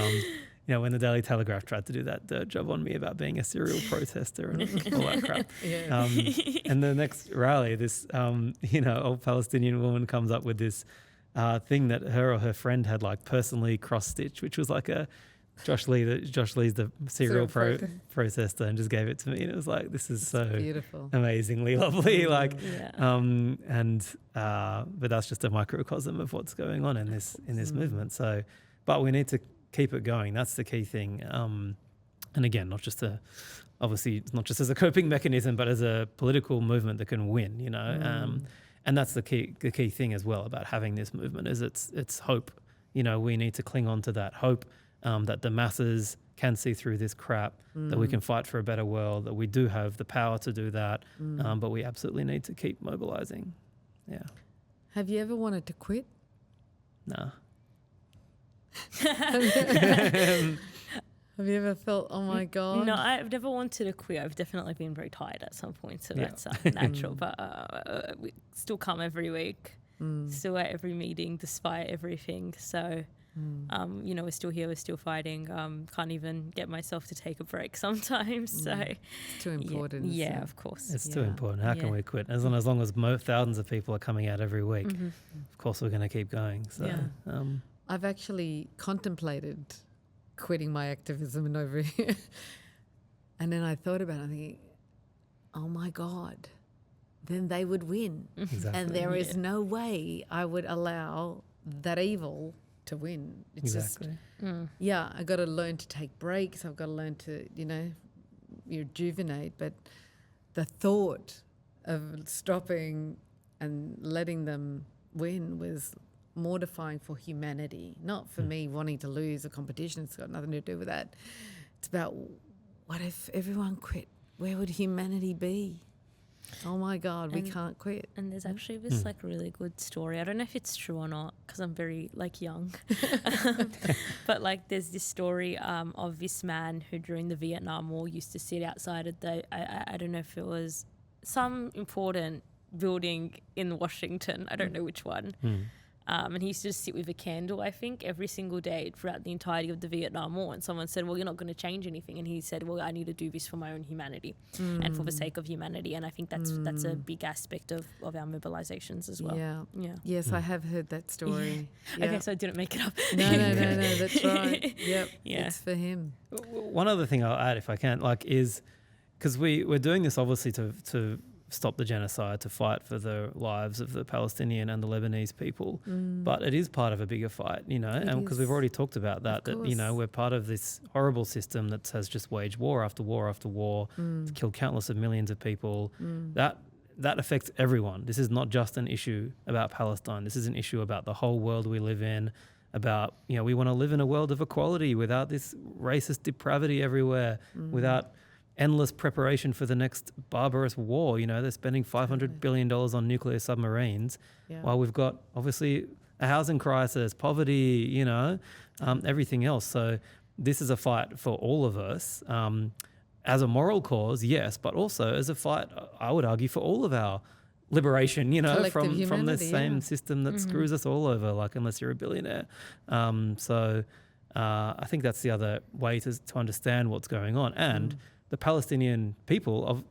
when the Daily Telegraph tried to do that dirt job on me about being a serial protester and all that crap. And the next rally, this old Palestinian woman comes up with this thing that her or her friend had like personally cross-stitched, which was like a Josh Lee's the serial protester, and just gave it to me, and it was like, this is so beautiful, amazingly lovely. But that's just a microcosm of what's going on in this movement. So, but we need to keep it going. That's the key thing. And again, not just as a coping mechanism, but as a political movement that can win. And that's the key thing as well about having this movement, is it's hope. We need to cling on to that hope, that the masses can see through this crap, that we can fight for a better world, that we do have the power to do that, but we absolutely need to keep mobilizing. Yeah. Have you ever wanted to quit? Nah. Have you ever felt, oh my God? No, I've never wanted to quit. I've definitely been very tired at some point, so that's natural. But we still come every week, still at every meeting, despite everything. So, we're still here, we're still fighting. Can't even get myself to take a break sometimes. So it's too important. Yeah, of course. It's too important. How can we quit? As long as thousands of people are coming out every week, of course we're going to keep going. So, I've actually contemplated quitting my activism and over here. And then I thought about it, I'm thinking, oh my God, then they would win. Exactly. And there is no way I would allow that evil to win. It's just, I got to learn to take breaks. I've got to learn to, rejuvenate. But the thought of stopping and letting them win was mortifying for humanity, not for me wanting to lose a competition. It's got nothing to do with that. It's about, what if everyone quit? Where would humanity be? Oh my God, we can't quit. And there's actually this really good story. I don't know if it's true or not, because I'm very young. But there's this story of this man who during the Vietnam War used to sit outside of I don't know if it was some important building in Washington. I don't know which one. And he used to just sit with a candle, I think, every single day throughout the entirety of the Vietnam War. And someone said, well, you're not going to change anything. And he said, well, I need to do this for my own humanity and for the sake of humanity. And I think that's a big aspect of our mobilizations as well. Yeah. Yes, I have heard that story. Yeah. Okay, so I didn't make it up. No, that's right. Yep, it's for him. One other thing I'll add, if I can, is because we're doing this obviously to stop the genocide, to fight for the lives of the Palestinian and the Lebanese people. But it is part of a bigger fight, and because we've already talked about that, we're part of this horrible system that has just waged war after war after war, to kill countless of millions of people. That affects everyone. This is not just an issue about Palestine. This is an issue about the whole world we live in, about, we want to live in a world of equality without this racist depravity everywhere, without endless preparation for the next barbarous war. They're spending $500 billion on nuclear submarines while we've got obviously a housing crisis, poverty, everything else. So this is a fight for all of us. as a moral cause, yes, but also as a fight, I would argue, for all of our liberation, you know, Collective from this humanity, same yeah. system that screws us all over, like, unless you're a billionaire. I think that's the other way to understand what's going on. And the Palestinian people,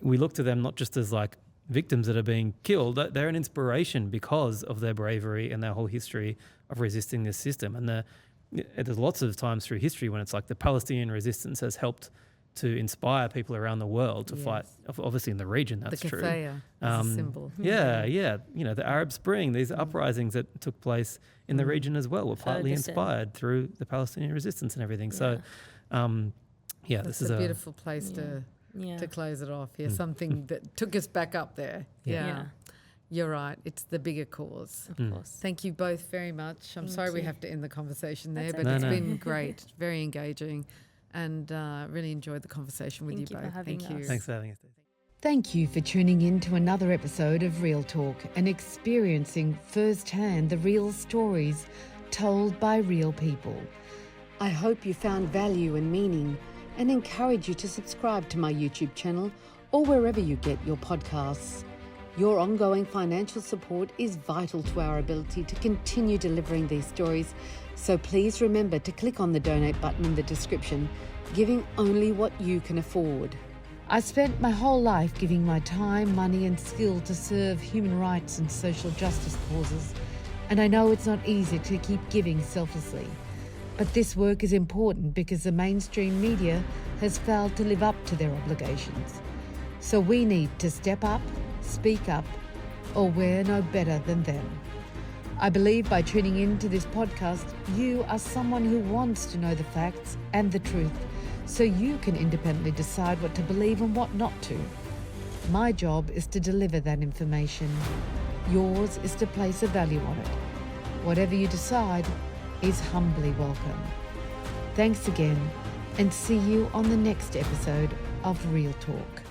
we look to them not just as like victims that are being killed, they're an inspiration because of their bravery and their whole history of resisting this system. And there's lots of times through history when it's like the Palestinian resistance has helped to inspire people around the world to fight. Obviously in the region, that's true. The kafaya is a symbol. Yeah. You know, the Arab Spring, these uprisings that took place in the region as well were partly inspired through the Palestinian resistance and everything. So, this is a beautiful place to close it off. Yeah, something that took us back up there. Yeah. You're right. It's the bigger cause. Of course. Thank you both very much. I'm sorry we have to end the conversation there, That's but it's okay. been great, very engaging, and really enjoyed the conversation with Thank you you both. for having Thank you. us. Thanks for having us. Thank you for tuning in to another episode of Real Talk and experiencing firsthand the real stories told by real people. I hope you found value and meaning and encourage you to subscribe to my YouTube channel or wherever you get your podcasts. Your ongoing financial support is vital to our ability to continue delivering these stories, so please remember to click on the donate button in the description, giving only what you can afford. I spent my whole life giving my time, money and skill to serve human rights and social justice causes, and I know it's not easy to keep giving selflessly. But this work is important because the mainstream media has failed to live up to their obligations. So we need to step up, speak up, or we're no better than them. I believe by tuning in to this podcast, you are someone who wants to know the facts and the truth, so you can independently decide what to believe and what not to. My job is to deliver that information. Yours is to place a value on it. Whatever you decide is humbly welcome. Thanks again, and see you on the next episode of Real Talk.